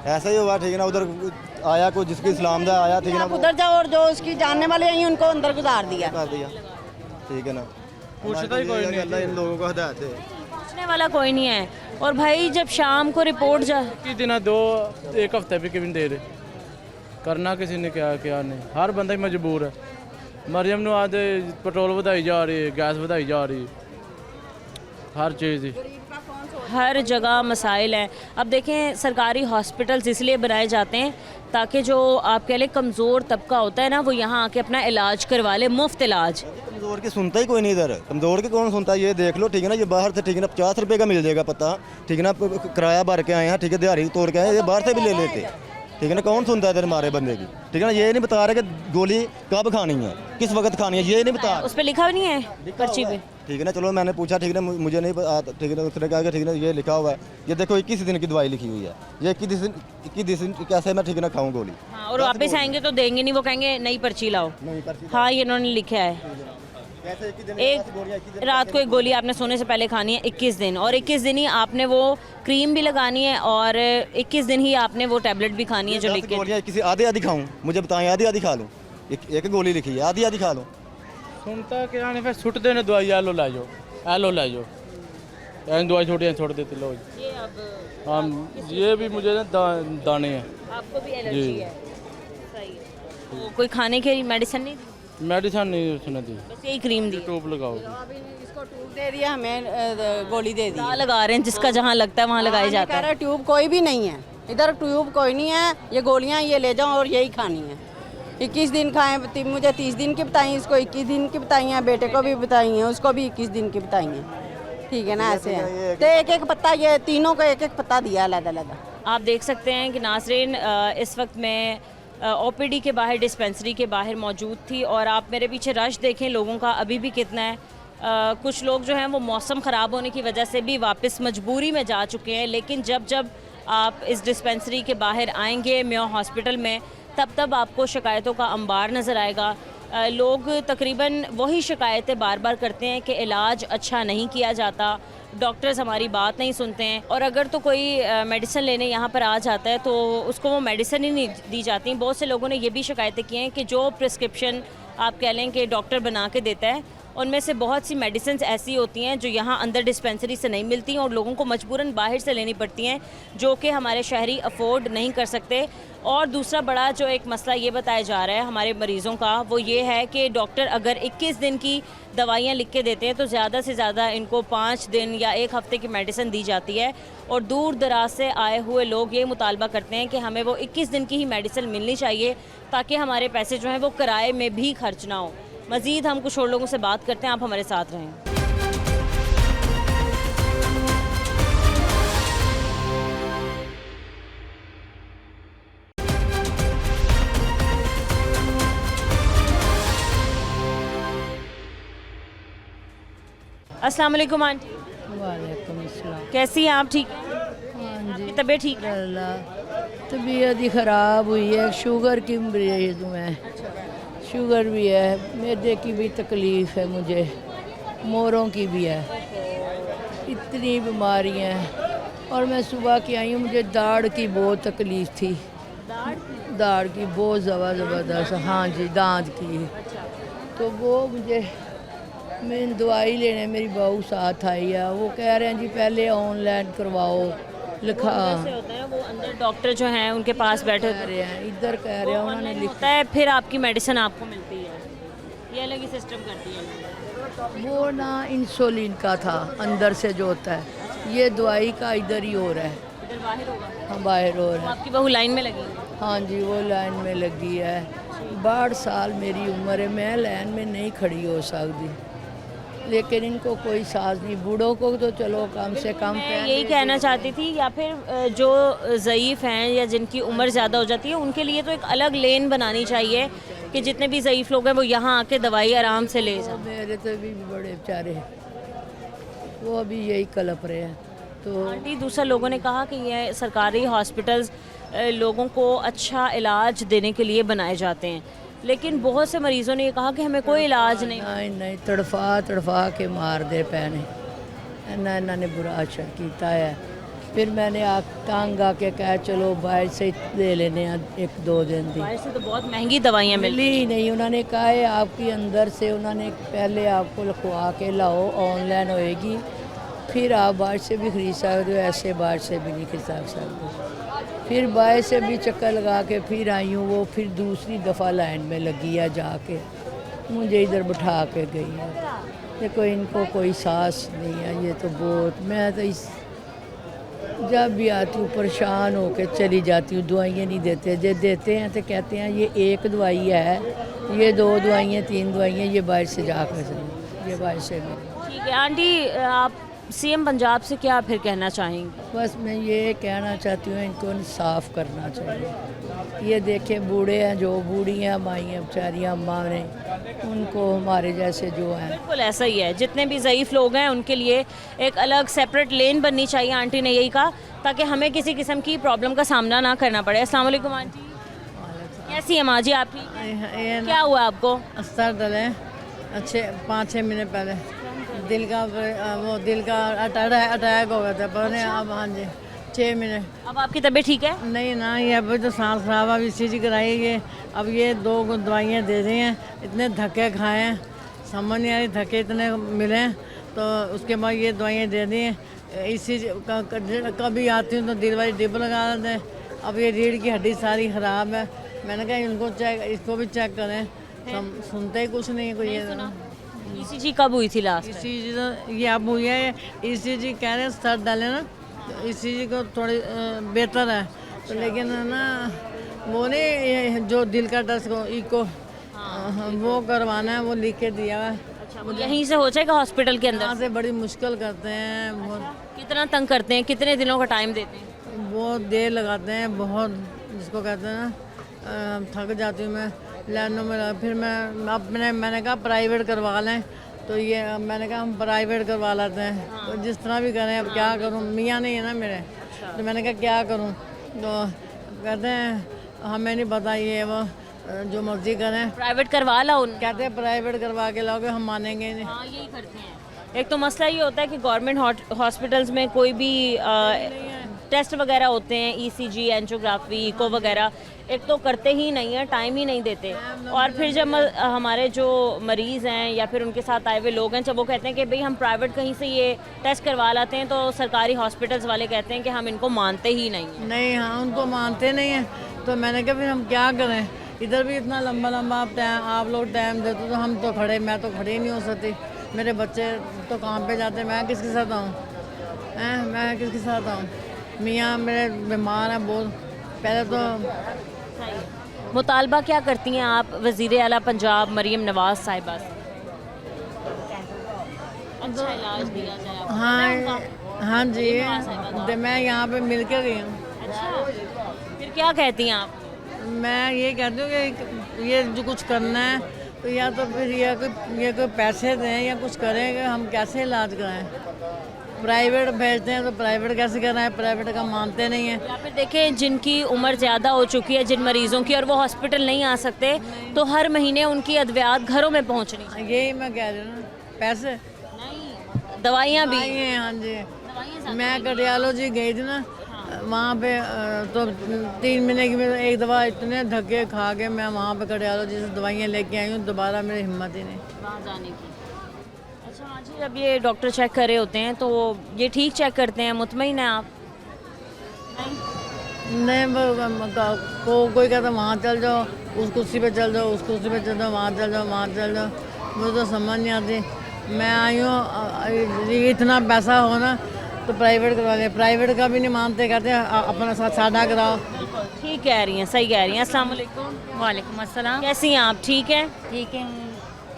ऐसा ही हुआ, ठीक है ना, उधर आया कोई जिसकी इस्लाम दा आया, ठीक है ना, आप उधर जाओ और जो उसकी जानने वाले आई उनको अंदर गुजार दिया। कर दिया, ठीक है ना। पूछता ही कोई नहीं, अल्लाह इन लोगों को हिदायत दे। पूछने वाला कोई नहीं है। और भाई जब शाम को रिपोर्ट कि दिन 1 हफ्ते भी क्यों नहीं दे रहे, करना किसी ने क्या नहीं, हर बंदा ही मजबूर है। मरियम ਨੂੰ आज पेट्रोल ਵਧਾਈ जा रही है, गैस ਵਧਾਈ जा रही है, हर चीज़ ही, हर जगह मसाइल हैं। अब देखें सरकारी हॉस्पिटल्स इसलिए बनाए जाते हैं ताकि जो आप कह लें कमज़ोर तबका होता है ना, वो यहाँ आके अपना इलाज करवा ले, मुफ्त इलाज। कमज़ोर की सुनता ही कोई नहीं इधर, कमज़ोर की कौन सुनता है? ये देख लो, ठीक है ना, ये बाहर से, ठीक है ना, 50 रुपए का मिल जाएगा पता, ठीक है ना, किराया भर के आए हैं, ठीक है, दिहाड़ी तोड़ के आए, ये बाहर से भी ले लेते, ठीक है ना। कौन सुनता है इधर हमारे बंदे की, ठीक है ना। ये नहीं बता रहे कि गोली कब खानी है, किस वक्त खानी है, ये नहीं बता। उस पर लिखा भी नहीं है पर्ची पे, ठीक है ना। चलो मैंने पूछा, ठीक है ना, मुझे नहीं पता, ठीक है ना, उसने कहा कि ठीक है ना, ये लिखा हुआ है, ये देखो 21 दिन की दवाई लिखी हुई है, ये 21 दिन कैसे मैं, ठीक है ना, खाऊं गोली। हाँ, और वापस आएंगे तो देंगे नहीं, वो कहेंगे नई पर्ची लाओ। हाँ, ये इन्होंने लिखा है, एक रात को एक गोली आपने सोने से पहले खानी है 21 दिन, और 21 दिन ही आपने वो क्रीम भी लगानी है, और 21 दिन ही आपने वो टैबलेट भी खानी है जो लिख के। किसी आधी खाऊं, मुझे बताएं, आधी खा लूं? एक गोली लिखी है, आधी खा लूं? सुनता क्या नहीं, फिर छुट देने दवाई, एलो ला जाओ, एलो ला जाओ, ऐन दवाई छोड़ देते लो। हाँ, ये भी मुझे दाने हैं। आपको भी एलर्जी है? सही है। तो कोई खाने की मेडिसिन नहीं दी? मेडिसिन नहीं उसने दी, बस यही क्रीम दी। ट्यूब लगाओ, इसको ट्यूब दे दिया, हमें गोली दे दी। लगा रहे हैं, जिसका जहाँ लगता है वहाँ लगाया जाता है। ट्यूब कोई भी नहीं है इधर, ट्यूब कोई नहीं है, ये गोलियाँ ये ले जाओ और यही खानी है। 21 दिन खाएं, मुझे 30 दिन की बताई, इसको 21 दिन की बताई हैं, बेटे को भी बताई हैं, उसको भी 21 दिन की बताई हैं, ठीक है ना। ऐसे है तो एक पत्ता, ये तीनों को एक पत्ता दिया अलग-अलग। आप देख सकते हैं कि नाज़रीन इस वक्त मैं ओपीडी के बाहर, डिस्पेंसरी के बाहर मौजूद थी, और आप मेरे पीछे रश देखें लोगों का अभी भी कितना है। कुछ लोग जो हैं वो मौसम ख़राब होने की वजह से भी वापस मजबूरी में जा चुके हैं, लेकिन जब आप इस डिस्पेंसरी के बाहर आएंगे मेयो हॉस्पिटल में, तब आपको शिकायतों का अंबार नज़र आएगा। लोग तकरीबन वही शिकायतें बार बार करते हैं कि इलाज अच्छा नहीं किया जाता, डॉक्टर्स हमारी बात नहीं सुनते हैं, और अगर तो कोई मेडिसिन लेने यहाँ पर आ जाता है तो उसको वो मेडिसिन ही नहीं दी जाती। बहुत से लोगों ने ये भी शिकायतें की हैं कि जो प्रिस्क्रिप्शन आप कह लें कि डॉक्टर बना के देता है, उनमें से बहुत सी मेडिसिन ऐसी होती हैं जो यहाँ अंदर डिस्पेंसरी से नहीं मिलती हैं और लोगों को मजबूरन बाहर से लेनी पड़ती हैं, जो कि हमारे शहरी अफोर्ड नहीं कर सकते। और दूसरा बड़ा जो एक मसला ये बताया जा रहा है हमारे मरीज़ों का, वो ये है कि डॉक्टर अगर 21 दिन की दवाइयाँ लिख के देते हैं तो ज़्यादा से ज़्यादा इनको 5 दिन या 1 हफ़्ते की मेडिसिन दी जाती है। और दूर दराज से आए हुए लोग ये मुतालबा करते हैं कि हमें वो 21 दिन की ही मेडिसिन मिलनी चाहिए ताकि हमारे पैसे जो हैं वो किराए में भी खर्च ना हो। मज़ीद हम कुछ और लोगों से बात करते हैं, आप हमारे साथ रहें। अस्सलाम वालेकुम आंटी। वालेकुम अस्सलाम। कैसी हैं आप? ठीक हैं? हाँ जी, आपकी तबीयत ठीक है? अल्लाह तबीयत ही ख़राब हुई है, शुगर की मरीज़ हूँ मैं। शुगर भी है, मैदे की भी तकलीफ़ है मुझे, मोरों की भी है, इतनी बीमारी हैं। और मैं सुबह की आई हूँ, मुझे दाढ़ की बहुत तकलीफ़ थी, दाढ़ की बहुत ज़बरदस्त। हाँ जी, दांत की। तो वो मुझे मैं दवाई लेने मेरी बहू साथ आई है, वो कह रहे हैं जी पहले ऑनलाइन करवाओ, लिखा होता है वो अंदर डॉक्टर जो हैं उनके पास बैठे कह रहे हैं, इधर कह रहे हैं, उन्होंने लिखता है, फिर आपकी मेडिसिन आपको मिलती है। ये अलग ही सिस्टम करती है। वो ना इंसुलिन का था अंदर से जो होता है, ये दवाई का इधर ही हो रहा है, इधर बाहर होगा। हाँ बाहर हो रहा है। आपकी बहू लाइन में लगी है? हाँ जी, वो लाइन में लगी है। 62 साल मेरी उम्र है, मैं लाइन में नहीं खड़ी हो सकती, लेकिन इनको कोई साज नहीं। बूढ़ों को तो चलो कम से कम। मैं यही कहना चाहती थी, या फिर जो ज़ईफ़ हैं या जिनकी उम्र ज़्यादा हो जाती है उनके लिए तो एक अलग लेन बनानी चाहिए कि जितने भी ज़ईफ़ लोग हैं वो यहाँ आके दवाई आराम से ले जाएं। मेरे तो भी बड़े बेचारे वो अभी यही कलप रहे हैं। तो आंटी, दूसरा लोगों ने कहा कि ये सरकारी हॉस्पिटल्स लोगों को अच्छा इलाज देने के लिए बनाए जाते हैं, लेकिन बहुत से मरीज़ों ने ये कहा कि हमें कोई इलाज नहीं तड़फा के मार दे पैने इन्ना इन्होंने बुरा असर किया है। फिर मैंने तंग आके कहा चलो बाहर से ले लेने 1-2 दिन दी। बाहर से तो बहुत महंगी दवाइयाँ मिली ही नहीं। उन्होंने कहा है आपकी अंदर से, उन्होंने पहले आपको लिखवा के लाओ, ऑनलाइन होएगी, फिर आप बाहर से भी खरीद सकते हो, ऐसे बाहर से भी नहीं खरीद सकते। फिर बाहर से भी चक्कर लगा के फिर आई हूँ, वो फिर दूसरी दफ़ा लाइन में लगी है, जाके मुझे इधर बिठा के गई है। देखो इनको कोई सांस नहीं है, ये तो बहुत, मैं तो इस जब भी आती हूँ परेशान होकर चली जाती हूँ। दवाइयाँ नहीं देते, जो देते हैं तो कहते हैं ये 1 दवाई है, ये 2 दवाइयाँ 3 दवाइयाँ, ये बाहर से जाकर ये बाहर से भी। ठीक है आंटी, आप सीएम पंजाब से क्या फिर कहना चाहेंगे? बस मैं ये कहना चाहती हूँ इनको इंसाफ करना चाहिए। ये देखे बूढ़े हैं, जो बूढ़ी हैं माई हैं बेचारियाँ, माँ ने उनको हमारे जैसे जो हैं। बिल्कुल ऐसा ही है, जितने भी ज़ईफ़ लोग हैं उनके लिए एक अलग सेपरेट लेन बननी चाहिए। आंटी ने यही कहा ताकि हमें किसी किस्म की प्रॉब्लम का सामना ना करना पड़े। अस्सलाम वालेकुम आंटी, कैसी है माँ जी? आप ठीक? क्या हुआ आपको? सर डले अच्छे 5-6 महीने पहले दिल का अटैक हो गया था, पर अब हाँ जी 6 महीने। अब आपकी तबीयत ठीक है? नहीं ना, ये अभी तो सांस खराब, अभी ECG कराई है। अब ये 2 दवाइयाँ दे दी हैं, इतने धक्के खाए हैं, समझ नहीं आ रही धक्के इतने मिले हैं। तो उसके बाद ये दवाइयाँ दे दी हैं। ECG कभी आती हूँ तो दिल वाली डिप लगा देते हैं। अब ये रीढ़ की हड्डी सारी ख़राब है। मैंने कहा इनको इसको भी चेक करें, सुनते ही कुछ नहीं है कोई। ECG कब हुई थी लास्ट? ECG तो ये अब हुई है। ECG कह रहे हैं सर डाले ना, तो ECG को थोड़ी बेहतर है, तो लेकिन ना वो नहीं जो दिल का टेस्ट को इको वो करवाना है, वो लिख के दिया है। अच्छा, वो यहीं से हो जाएगा हॉस्पिटल के अंदर? यहाँ से बड़ी मुश्किल करते हैं, बहुत। कितना तंग करते हैं? कितने दिनों का टाइम देते हैं? बहुत देर लगाते हैं, बहुत, जिसको कहते हैं ना, थक जाती हूँ मैं लाइनों में। फिर मैंने कहा प्राइवेट करवा लें, तो ये मैंने कहा हम प्राइवेट करवा लेते हैं। तो जिस तरह भी करें, अब क्या करूं, मियाँ नहीं है ना मेरे, तो मैंने कहा क्या करूं। तो कहते हैं हमें नहीं पता, ये वो जो मर्जी करें, प्राइवेट करवा लो। कहते हैं प्राइवेट करवा के लाओगे, हम मानेंगे नहीं। हाँ, यही करते हैं। एक तो मसला ये होता है कि गवर्नमेंट हॉस्पिटल्स में कोई भी टेस्ट वगैरह होते हैं, ECG, एंजियोग्राफी, इको वगैरह, एक तो करते ही नहीं है, टाइम ही नहीं देते। और फिर जब हमारे जो मरीज़ हैं या फिर उनके साथ आए हुए लोग हैं, जब वो कहते हैं कि भाई हम प्राइवेट कहीं से ये टेस्ट करवा लाते हैं, तो सरकारी हॉस्पिटल्स वाले कहते हैं कि हम इनको मानते ही नहीं हैं। नहीं, हाँ, उनको मानते नहीं हैं। तो मैंने कहा फिर हम क्या करें, इधर भी इतना लंबा लंबा आप लोग टाइम देते तो हम तो खड़े, मैं तो खड़ी नहीं हो सकती, मेरे बच्चे तो काम पे जाते, मैं किसके साथ आऊँ? मैं किसके साथ आऊँ? मियाँ मेरे बीमार हैं बहुत। पहले तो मुतालबा क्या करती हैं आप वज़ीर आला पंजाब मरीम नवाज़ साहिबा से? अच्छा इलाज दिया जाए आपको। हाँ जी, तो मैं यहाँ पे मिल के गई हूँ। अच्छा, फिर क्या कहती हैं आप? मैं ये कहती हूँ कि ये जो कुछ करना है तो या तो फिर ये कोई पैसे दें या कुछ करें कि हम कैसे इलाज कराएं। प्राइवेट भेजते हैं तो प्राइवेट कैसे कराएं, प्राइवेट का मानते नहीं हैं। या फिर देखें जिनकी उम्र ज़्यादा हो चुकी है, जिन मरीज़ों की, और वो हॉस्पिटल नहीं आ सकते, तो हर महीने उनकी अद्वियात घरों में पहुँचनी चाहिए। यही मैं कह रही हूँ ना, पैसे नहीं, दवाइयाँ भी हैं। हाँ जी, मैं कार्डियोलॉजी गई थी ना, वहाँ पे तो 3 महीने की मेरे एक दवा इतने धक्के खा के मैं वहाँ पे कार्डियोलॉजी से दवाइयाँ लेके आई हूँ, दोबारा मेरी हिम्मत ही नहीं वहाँ जाने की। अच्छा हाँ जी, जब ये डॉक्टर चेक कर रहे होते हैं तो ये ठीक चेक करते हैं, मुतमईन हैं आप? नहीं, कोई कहता वहाँ चल जाओ, उस कुर्सी पे चल जाओ, उस कुर्सी पे चल जाओ, वहाँ चल जाओ, वहाँ चल जाओ, मुझे तो समझ नहीं आती। मैं आई हूँ, इतना पैसा हो ना तो प्राइवेट करवा लें, प्राइवेट का भी नहीं मानते, कहते हैं अपना सादा कराओ। ठीक कह रही हैं, सही कह रही हैं। अस्सलाम वालेकुम। वालेकुम अस्सलाम। कैसी हैं आप? ठीक है, ठीक है,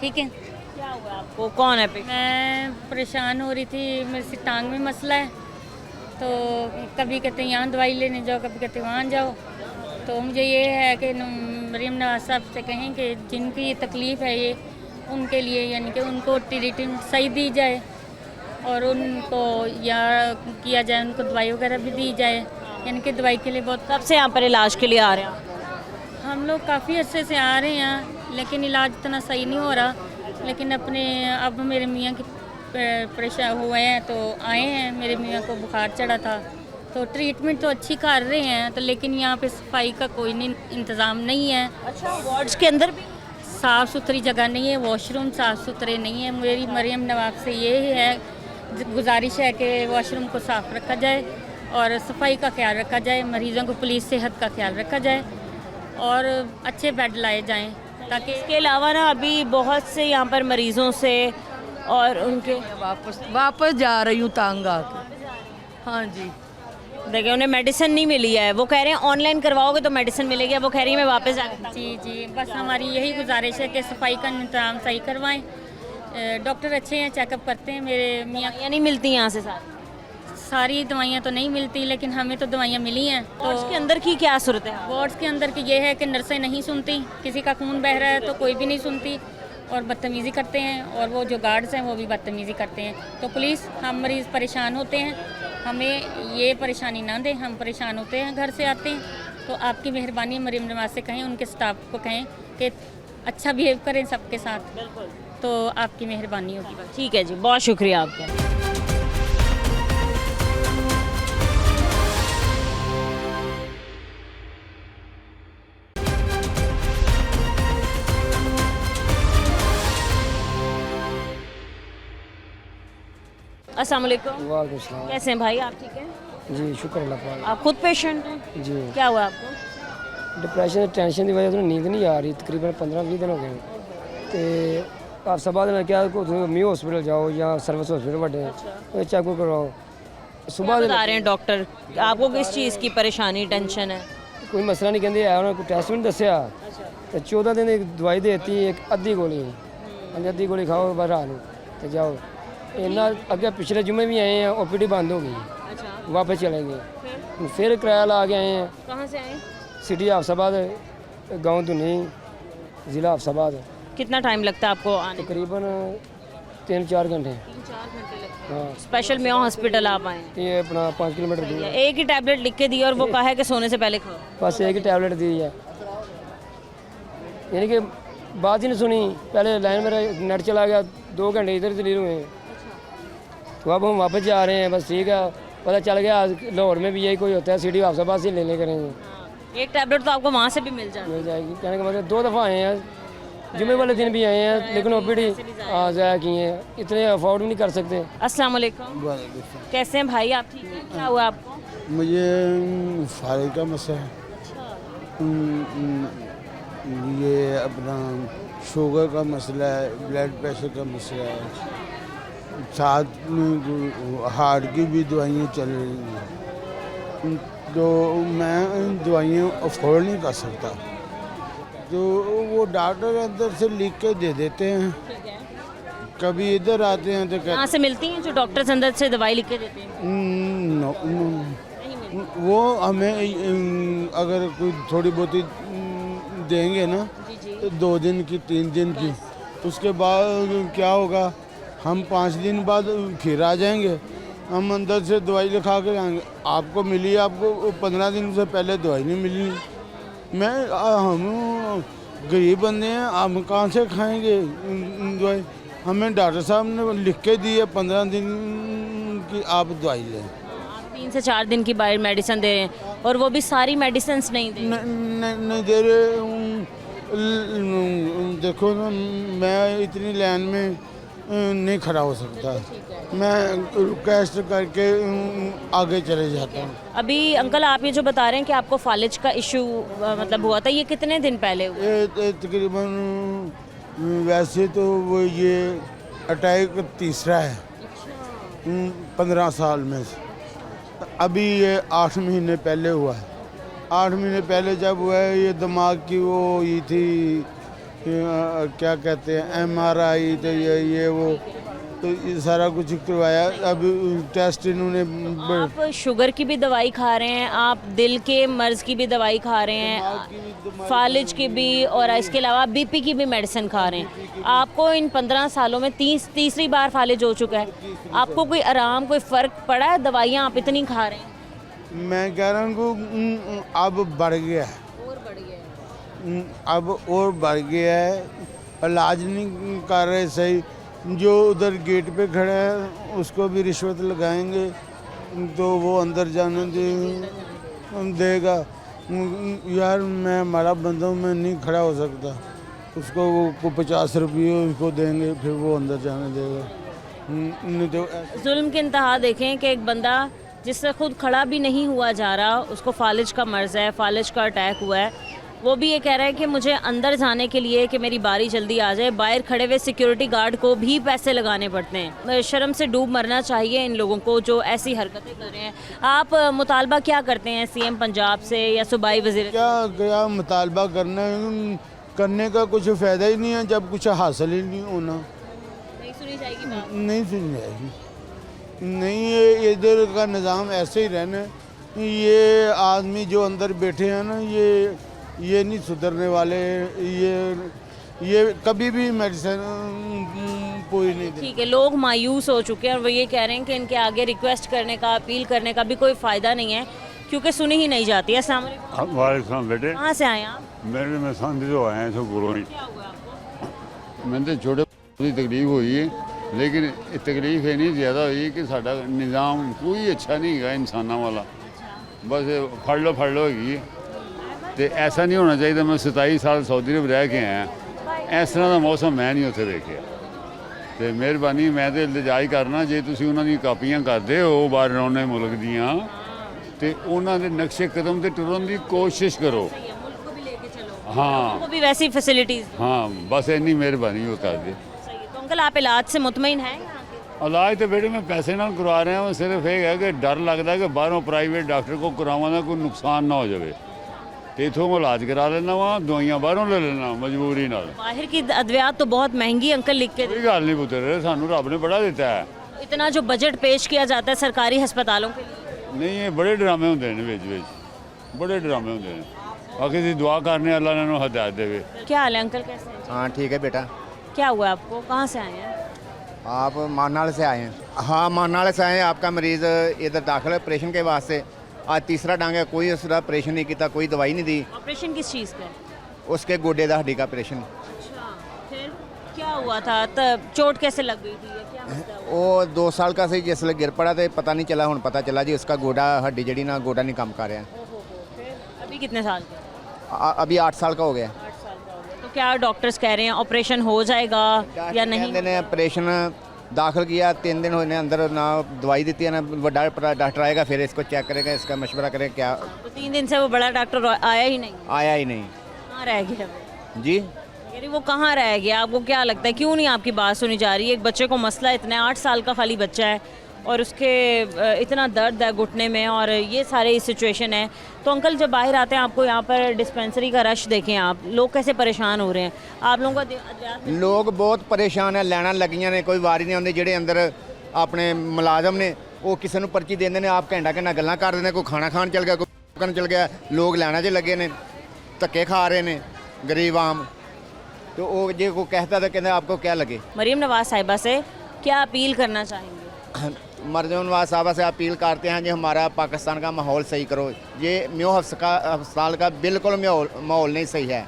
ठीक है। क्या हुआ आपको? कौन है पे? मैं परेशान हो रही थी, मेरे से टांग में मसला है, तो कभी कहते यहाँ दवाई लेने जाओ, कभी कहते वहाँ जाओ। तो मुझे ये है कि मरीम नवाज साहब से कहें कि जिनकी ये तकलीफ़ है ये उनके लिए, यानी कि उनको ट्रीटमेंट सही दी जाए और उनको या किया जाए, उनको दवाई वगैरह भी दी जाए, यानी कि दवाई के लिए बहुत। कब से यहाँ पर इलाज के लिए आ रहे हैं? हम लोग काफ़ी अर्से से आ रहे हैं, लेकिन इलाज इतना सही नहीं हो रहा। लेकिन अब मेरे मियाँ की परेशान हुए हैं तो आए हैं। मेरे मियाँ को बुखार चढ़ा था, तो ट्रीटमेंट तो अच्छी कर रहे हैं, तो लेकिन यहाँ पे सफाई का कोई इंतज़ाम नहीं है। अच्छा, वार्ड्स के अंदर भी साफ़ सुथरी जगह नहीं है, वॉशरूम साफ़ सुथरे नहीं है। मेरी मरीम नवाज से ये है गुजारिश है कि वॉशरूम को साफ़ रखा जाए और सफाई का ख्याल रखा जाए, मरीज़ों को पुलिस सेहत का ख्याल रखा जाए और अच्छे बेड लाए जाएं, ताकि इसके अलावा ना अभी बहुत से यहाँ पर मरीज़ों से और उनके वापस जा रही हूँ तंग आके। हाँ जी, देखिए उन्हें मेडिसिन नहीं मिली है, वो कह रहे हैं ऑनलाइन करवाओगे तो मेडिसिन मिलेगी, वो कह रही है मैं वापस जा। जी, बस हमारी यही गुजारिश है कि सफाई का इंतजाम सही करवाएं। डॉक्टर अच्छे हैं, चेकअप करते हैं। मेरे मियाँ नहीं मिलती यहाँ से सारी दवाइयाँ तो नहीं मिलती, लेकिन हमें तो दवाइयाँ मिली हैं। तो वार्ड्स के अंदर की क्या सूरत है? वार्ड्स के अंदर की ये है कि नर्सें नहीं सुनती, किसी का खून बह रहा है तो कोई भी नहीं सुनती और बदतमीज़ी करते हैं, और वो जो गार्ड्स हैं वो भी बदतमीज़ी करते हैं। तो पुलिस, हम मरीज़ परेशान होते हैं, हमें ये परेशानी ना दें, हम परेशान होते हैं, घर से आते हैं। तो आपकी मेहरबानी मरीम नवाज से कहें, उनके स्टाफ को कहें कि अच्छा बिहेव करें सबके साथ, तो आपकी मेहरबानी होगी। ठीक है जी, बहुत शुक्रिया आपका। अस्सलाम वालेकुम। वालेकुम सलाम। कैसे हैं भाई आप? ठीक है जी, शुक्र अल्लाह पाक। आप खुद पेशेंट हैं? जी। क्या हुआ आपको? डिप्रेशन टेंशन की वजह से नींद नहीं आ रही, तकरीबन 15-20 दिन हो गए। तो आप सब ने क्या म्यू हॉस्पिटल जाओ या सर्विस हॉस्पिटल बड़े चेकअप करवाओ। सुबह बता रहे हैं डॉक्टर, आपको किस चीज़ की परेशानी टेंशन है? कोई मसला नहीं कहते है, उन्होंने टेस्ट भी नहीं दसिया। तो 14 दिन एक दवाई देती, एक अद्धी गोली, अद्धी गोली खाओ बस रात तो जाओ। इन्ना अगे पिछले जुम्मे भी आए हैं, OPD बंद हो गई, वापस चलेंगे। फिर किराया ला के आए हैं। कहाँ से आए? सिटी हाफसाबाद, गाँव दुनी, ज़िला हाफसाबाद। कितना टाइम लगता है आपको आने? तकरीबन 3-4 घंटे। 3-4 घंटे लगते हाँ। हैं। स्पेशल मेयो हॉस्पिटल आप आए? ये अपना 5 किलोमीटर दूर। एक ही टैबलेट लिख के दी और वो कहा है कि सोने से पहले खाओ? बस एक ही टैबलेट दी है, यानी कि बात ही नहीं सुनी। पहले लाइन मेरा नेट चला गया, 2 घंटे इधर दलील हुए, तो अब हम वापस जा रहे हैं। बस ठीक है, पता चल गया आज लाहौर में भी यही कोई होता है, सिटी हाफसाबाद से लेने करेंगे। एक टैबलेट तो आपको वहाँ से भी मिल जाएगी। कहने का मतलब 2 दफ़ा आए हैं, जुमे वाले दिन भी आए हैं, लेकिन ओपीडी ज़ाया किए हैं, इतने अफोर्ड भी नहीं कर सकते। अस्सलाम वालेकुम, कैसे हैं भाई आप? ठीक है, क्या हुआ आपको? मुझे फाइल का मसला है, ये अपना शुगर का मसला है, ब्लड प्रेशर का मसला है, साथ में हार्ट की भी दवाइयाँ चल रही हैं, तो मैं इन दवाइयाँ अफोर्ड नहीं कर सकता, तो वो डॉक्टर अंदर से लिख के दे देते हैं। कभी इधर आते हैं तो कहाँ से मिलती हैं जो डॉक्टर्स अंदर से दवाई लिख के देते हैं? वो हमें अगर कोई थोड़ी बहुत देंगे ना, तो 2 दिन की 3 दिन की, उसके बाद क्या होगा, हम 5 दिन बाद फिर आ जाएंगे, हम अंदर से दवाई लिखा के आएंगे। आपको मिली, आपको 15 दिन से पहले दवाई नहीं मिली। हम गरीब बंदे हैं, हम कहाँ से खाएंगे दवाई? हमें डॉक्टर साहब ने लिख के दी है 15 दिन की आप दवाई लें। 3 से 4 दिन की बाहर मेडिसिन दे रहे हैं, और वो भी सारी मेडिसिन नहीं दे रहे। नहीं दे रहे। देखो ना, मैं इतनी लाइन में नहीं खड़ा हो सकता, मैं रिक्वेस्ट करके आगे चले जाता हूँ। अभी अंकल आप ये जो बता रहे हैं कि आपको फालिज का इशू मतलब हुआ था, ये कितने दिन पहले हुआ? तकरीबन वैसे तो वो ये अटैक तीसरा है 15 साल में से। अभी ये 8 महीने पहले हुआ है। 8 महीने पहले जब हुआ है, ये दिमाग की वो ये थी, क्या कहते हैं, MRI, तो ये वो, तो ये सारा कुछ करवाया। अब टेस्ट इन्होंने आप शुगर की भी दवाई खा रहे हैं, आप दिल के मर्ज़ की भी दवाई खा रहे हैं, फालिज की भी, और इसके अलावा BP की भी मेडिसिन खा रहे हैं। आपको इन 15 सालों में तीसरी बार फालिज हो चुका है। आपको कोई आराम, कोई फ़र्क पड़ा है? दवाइयाँ आप इतनी खा रहे हैं। मैं कह रहा हूँ अब बढ़ गया है, अब और बढ़ गया है। इलाज नहीं कर रहे सही। जो उधर गेट पे खड़ा है उसको भी रिश्वत लगाएंगे तो वो अंदर जाने देगा। यार मैं हमारा बंदा हूँ, मैं नहीं खड़ा हो सकता। उसको वो 50 रुपये उसको देंगे, फिर वो अंदर जाने देगा। नहीं तो जुल्म की इंतहा देखें कि एक बंदा जिससे खुद खड़ा भी नहीं हुआ जा रहा, उसको फालिज का मर्ज़ है, फालिज का अटैक हुआ है, वो भी ये कह रहा है कि मुझे अंदर जाने के लिए कि मेरी बारी जल्दी आ जाए, बाहर खड़े हुए सिक्योरिटी गार्ड को भी पैसे लगाने पड़ते हैं। शर्म से डूब मरना चाहिए इन लोगों को जो ऐसी हरकतें कर रहे हैं। आप मुतालबा क्या करते हैं CM पंजाब से या सूबाई वज़ीर? क्या मुतालबा करने का कुछ फ़ायदा ही नहीं है जब कुछ हासिल ही नहीं होना। नहीं सुनी जाएगी बात? नहीं सुनी जाएगी। नहीं, ये इधर का निज़ाम ऐसे ही रहना है। ये आदमी जो अंदर बैठे हैं ना, ये नहीं सुधरने वाले। ये कभी भी मेडिसिन पूरी नहीं। ठीक है, लोग मायूस हो चुके हैं और वो ये कह रहे हैं कि इनके आगे रिक्वेस्ट करने का, अपील करने का भी कोई फ़ायदा नहीं है क्योंकि सुनी ही नहीं जाती है। अस्सलाम वालेकुम। वालेकुम बेटे। कहाँ से आए आप? मैं सांधी तो आए हैं, गुरु ही। मैंने तो छोटे तकलीफ हुई है, लेकिन तकलीफ ये नहीं ज़्यादा हुई कि साडा निज़ाम कोई अच्छा नहीं है इंसाना वाला। बस फड़ लो हैगी। तो ऐसा नहीं होना चाहिए। मैं 27 साल सऊदी अरब रह के आया, इस तरह का मौसम मैं नहीं उत्थे देखिया। तो मेहरबानी, मैं तो इल्तजा ही करना, जे तुसीं उन्हां दी कापियां करदे हो बाहर रौने मुल्क दियां, तो उन्हां दे नक्शे कदम ते टुरन दी कोशिश करो। हाँ, वो भी वैसी फैसिलिटीज़। हाँ, बस इन्नी मेहरबानी वो कर दे। तो अंकल आप इलाज से मुतमईन हैं? इलाज तो बेटे मैं पैसे ना करवा रहा हूँ, सिर्फ ये है कि डर लगता है कि बाहरों प्राइवेट डॉक्टर को करावा ना कोई नुकसान ना हो जाए, तो इतों इलाज करा लेना वहाँ, दवाइयाँ बाहरों ले लेना मजबूरी नाल। बाहर की अद्वियात तो बहुत महंगी अंकल लिख के। कोई गल नहीं पुत्र, सानू रब ने बड़ा दिता है। इतना जो बजट पेश किया जाता है सरकारी अस्पतालों के लिए, नहीं ये बड़े ड्रामे होंगे ने, बड़े ड्रामे होंगे। बाकी दी दुआ करने अल्लाह ने हदायत देवे। क्या हाल है अंकल, कैसे हैं? हाँ ठीक है बेटा। क्या हुआ आपको, कहाँ से आए हैं आप? मानाल से आए हैं। हाँ मानाल से आए हैं। आपका मरीज़ इधर दाखिल है ऑपरेशन के वास्ते। आज तीसरा डांग है, कोई उसका ऑपरेशन नहीं किया, कोई दवाई नहीं दी। ऑपरेशन किस चीज़ का? उसके गोडे दा हड्डी का ऑपरेशन। अच्छा, फिर क्या हुआ था? तब चोट कैसे लग गई थी? क्या वो 2 साल का सी जिसले गिर पड़ा तो पता नहीं चला, हुण पता चला जी उसका गोडा हड्डी जड़ी ना गोडा नहीं काम कर रहा। अभी कितने साल के? अभी 8 साल का हो गया। तो क्या डॉक्टर्स कह रहे हैं ऑपरेशन हो जाएगा या नहीं? कहते ने ऑपरेशन दाखिल किया, 3 दिन होने अंदर ना दवाई दी है ना, बड़ा डॉक्टर आएगा फिर इसको चेक करेगा, इसका मशवरा करेगा क्या। तो 3 दिन से वो बड़ा डॉक्टर आया ही नहीं? आया ही नहीं। कहाँ रह गया जी? यानी वो कहाँ रह गया? आपको क्या लगता है क्यों नहीं आपकी बात सुनी जा रही है? एक बच्चे को मसला इतना है, 8 साल का खाली बच्चा है और उसके इतना दर्द है घुटने में और ये सारे सिचुएशन है। तो अंकल जब बाहर आते हैं आपको यहाँ पर डिस्पेंसरी का रश देखें आप, लोग कैसे परेशान हो रहे हैं आप लोगों का? लोग बहुत परेशान है, लैना लगियां ने, कोई वारी नहीं आती। ਜਿਹੜੇ अंदर अपने मुलाजम ने वो किसी ਨੂੰ पर्ची देंगे ने, आप घंटा घंटा गल्लां कर देंगे, कोई खाना खान चल गया, कोई करन चल गया, लोग लैना 'ਚ लगे ने, धक्के खा रहे ने गरीब आम। तो वो जे कोई कहता तो कहते आपको क्या लगे। मरीम नवाज साहिबा से क्या अपील करना चाहेंगे? मरीम नवाज साहबा से अपील करते हैं जी हमारा पाकिस्तान का माहौल सही करो। ये म्यो अस्पताल का बिल्कुल माहौल नहीं सही है,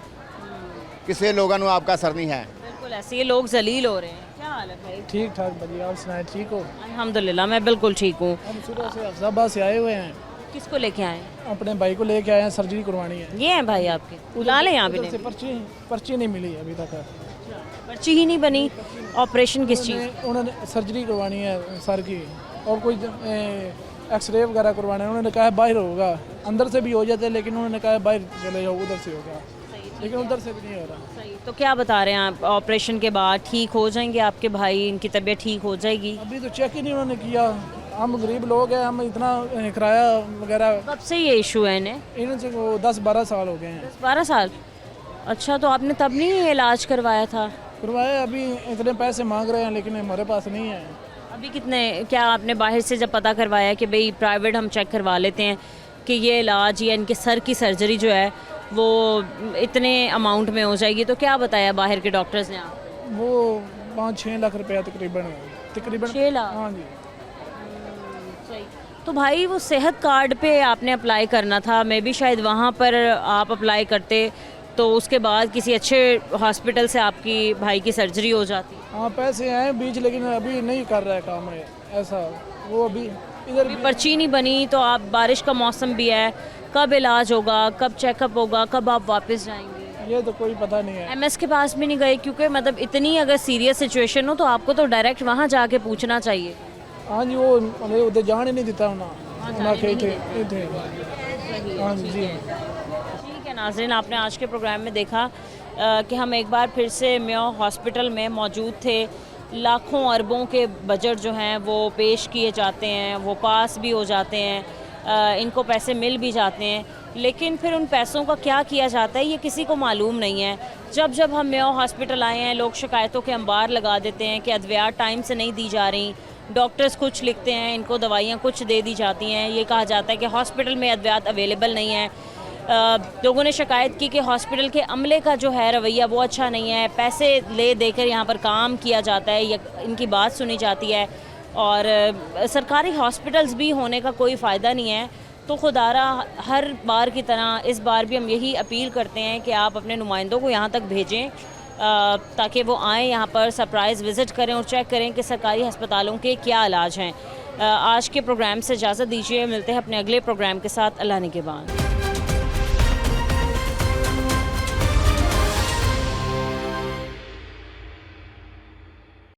किसी लोगों को आपका असर नहीं है। बिल्कुल ऐसे ये लोग जलील हो रहे हैं। क्या हाल है भाई? ठीक ठाक बढ़िया, आप सुनाए ठीक हो? अल्हम्दुलिल्लाह मैं बिल्कुल ठीक हूँ। हम सुबह से अफजाबाद से आए हुए हैं। किसको लेके आए? अपने भाई को लेके आए हैं, सर्जरी करवानी है। ये हैं भाई आपके? बुला लें यहाँ पे? पर्ची नहीं मिली अभी तक। पर्ची ही नहीं बनी? ऑपरेशन किस चीज़? उन्होंने सर्जरी करवानी है सर की और कोई एक्सरे वगैरह करवाना है। उन्होंने कहा है बाहर होगा, अंदर से भी हो जाते लेकिन उन्होंने कहा है बाहर चले जाओ, उधर से होगा, लेकिन उधर से भी नहीं हो रहा। तो क्या बता रहे हैं आप, ऑपरेशन के बाद ठीक हो जाएंगे आपके भाई, इनकी तबीयत ठीक हो जाएगी? अभी तो चेक ही नहीं उन्होंने किया। हम गरीब लोग हैं, हम इतना किराया वगैरह। कब से ये इशू है इन्हें? इनसे 10-12 साल हो गए हैं। 10-12 साल? अच्छा, तो आपने तब नहीं इलाज करवाया था? करवाया, अभी इतने पैसे मांग रहे हैं लेकिन हमारे पास नहीं है। अभी कितने, क्या आपने बाहर से जब पता करवाया कि भाई प्राइवेट हम चेक करवा लेते हैं कि ये इलाज या इनके सर की सर्जरी जो है वो इतने अमाउंट में हो जाएगी, तो क्या बताया बाहर के डॉक्टर्स ने? आप वो 5-6 लाख रुपया तकरीबन 6 लाख? हाँ जी। सही। तो भाई वो सेहत कार्ड पे आपने अप्लाई करना था, मैं भी शायद वहाँ पर आप अप्लाई करते तो उसके बाद किसी अच्छे हॉस्पिटल से आपकी भाई की सर्जरी हो जाती। हाँ पैसे हैं बीच, लेकिन अभी नहीं कर रहा है काम है ऐसा। वो अभी इधर भी पर्ची नहीं बनी, तो आप, बारिश का मौसम भी है, कब इलाज होगा, कब चेकअप होगा, कब आप वापस जाएंगे, ये तो कोई पता नहीं है। एमएस के पास भी नहीं गए? क्योंकि मतलब इतनी अगर सीरियस सिचुएशन हो तो आपको तो डायरेक्ट वहाँ जाके पूछना चाहिए। हाँ जी, वो उधर जाने नहीं देता ठीक है नाज़रीन, आपने आज के प्रोग्राम में देखा कि हम एक बार फिर से म्यो हॉस्पिटल में मौजूद थे। लाखों अरबों के बजट जो हैं वो पेश किए जाते हैं, वो पास भी हो जाते हैं, इनको पैसे मिल भी जाते हैं, लेकिन फिर उन पैसों का क्या किया जाता है ये किसी को मालूम नहीं है। जब जब हम म्यो हॉस्पिटल आए हैं लोग शिकायतों के अंबार लगा देते हैं कि अद्वियात टाइम से नहीं दी जा रही, डॉक्टर्स कुछ लिखते हैं, इनको दवाइयाँ कुछ दे दी जाती हैं, ये कहा जाता है कि हॉस्पिटल में अद्वियात अवेलेबल नहीं है। लोगों ने शिकायत की कि हॉस्पिटल के अमले का जो है रवैया वो अच्छा नहीं है, पैसे ले देकर यहाँ पर काम किया जाता है या इनकी बात सुनी जाती है, और सरकारी हॉस्पिटल्स भी होने का कोई फ़ायदा नहीं है। तो खुदारा हर बार की तरह इस बार भी हम यही अपील करते हैं कि आप अपने नुमाइंदों को यहाँ तक भेजें ताकि वो आएँ यहाँ पर, सरप्राइज़ विज़िट करें और चेक करें कि सरकारी अस्पतालों के क्या इलाज हैं। आज के प्रोग्राम से इजाज़त दीजिए, मिलते हैं अपने अगले प्रोग्राम के साथ। अल्लाह ने के बाद।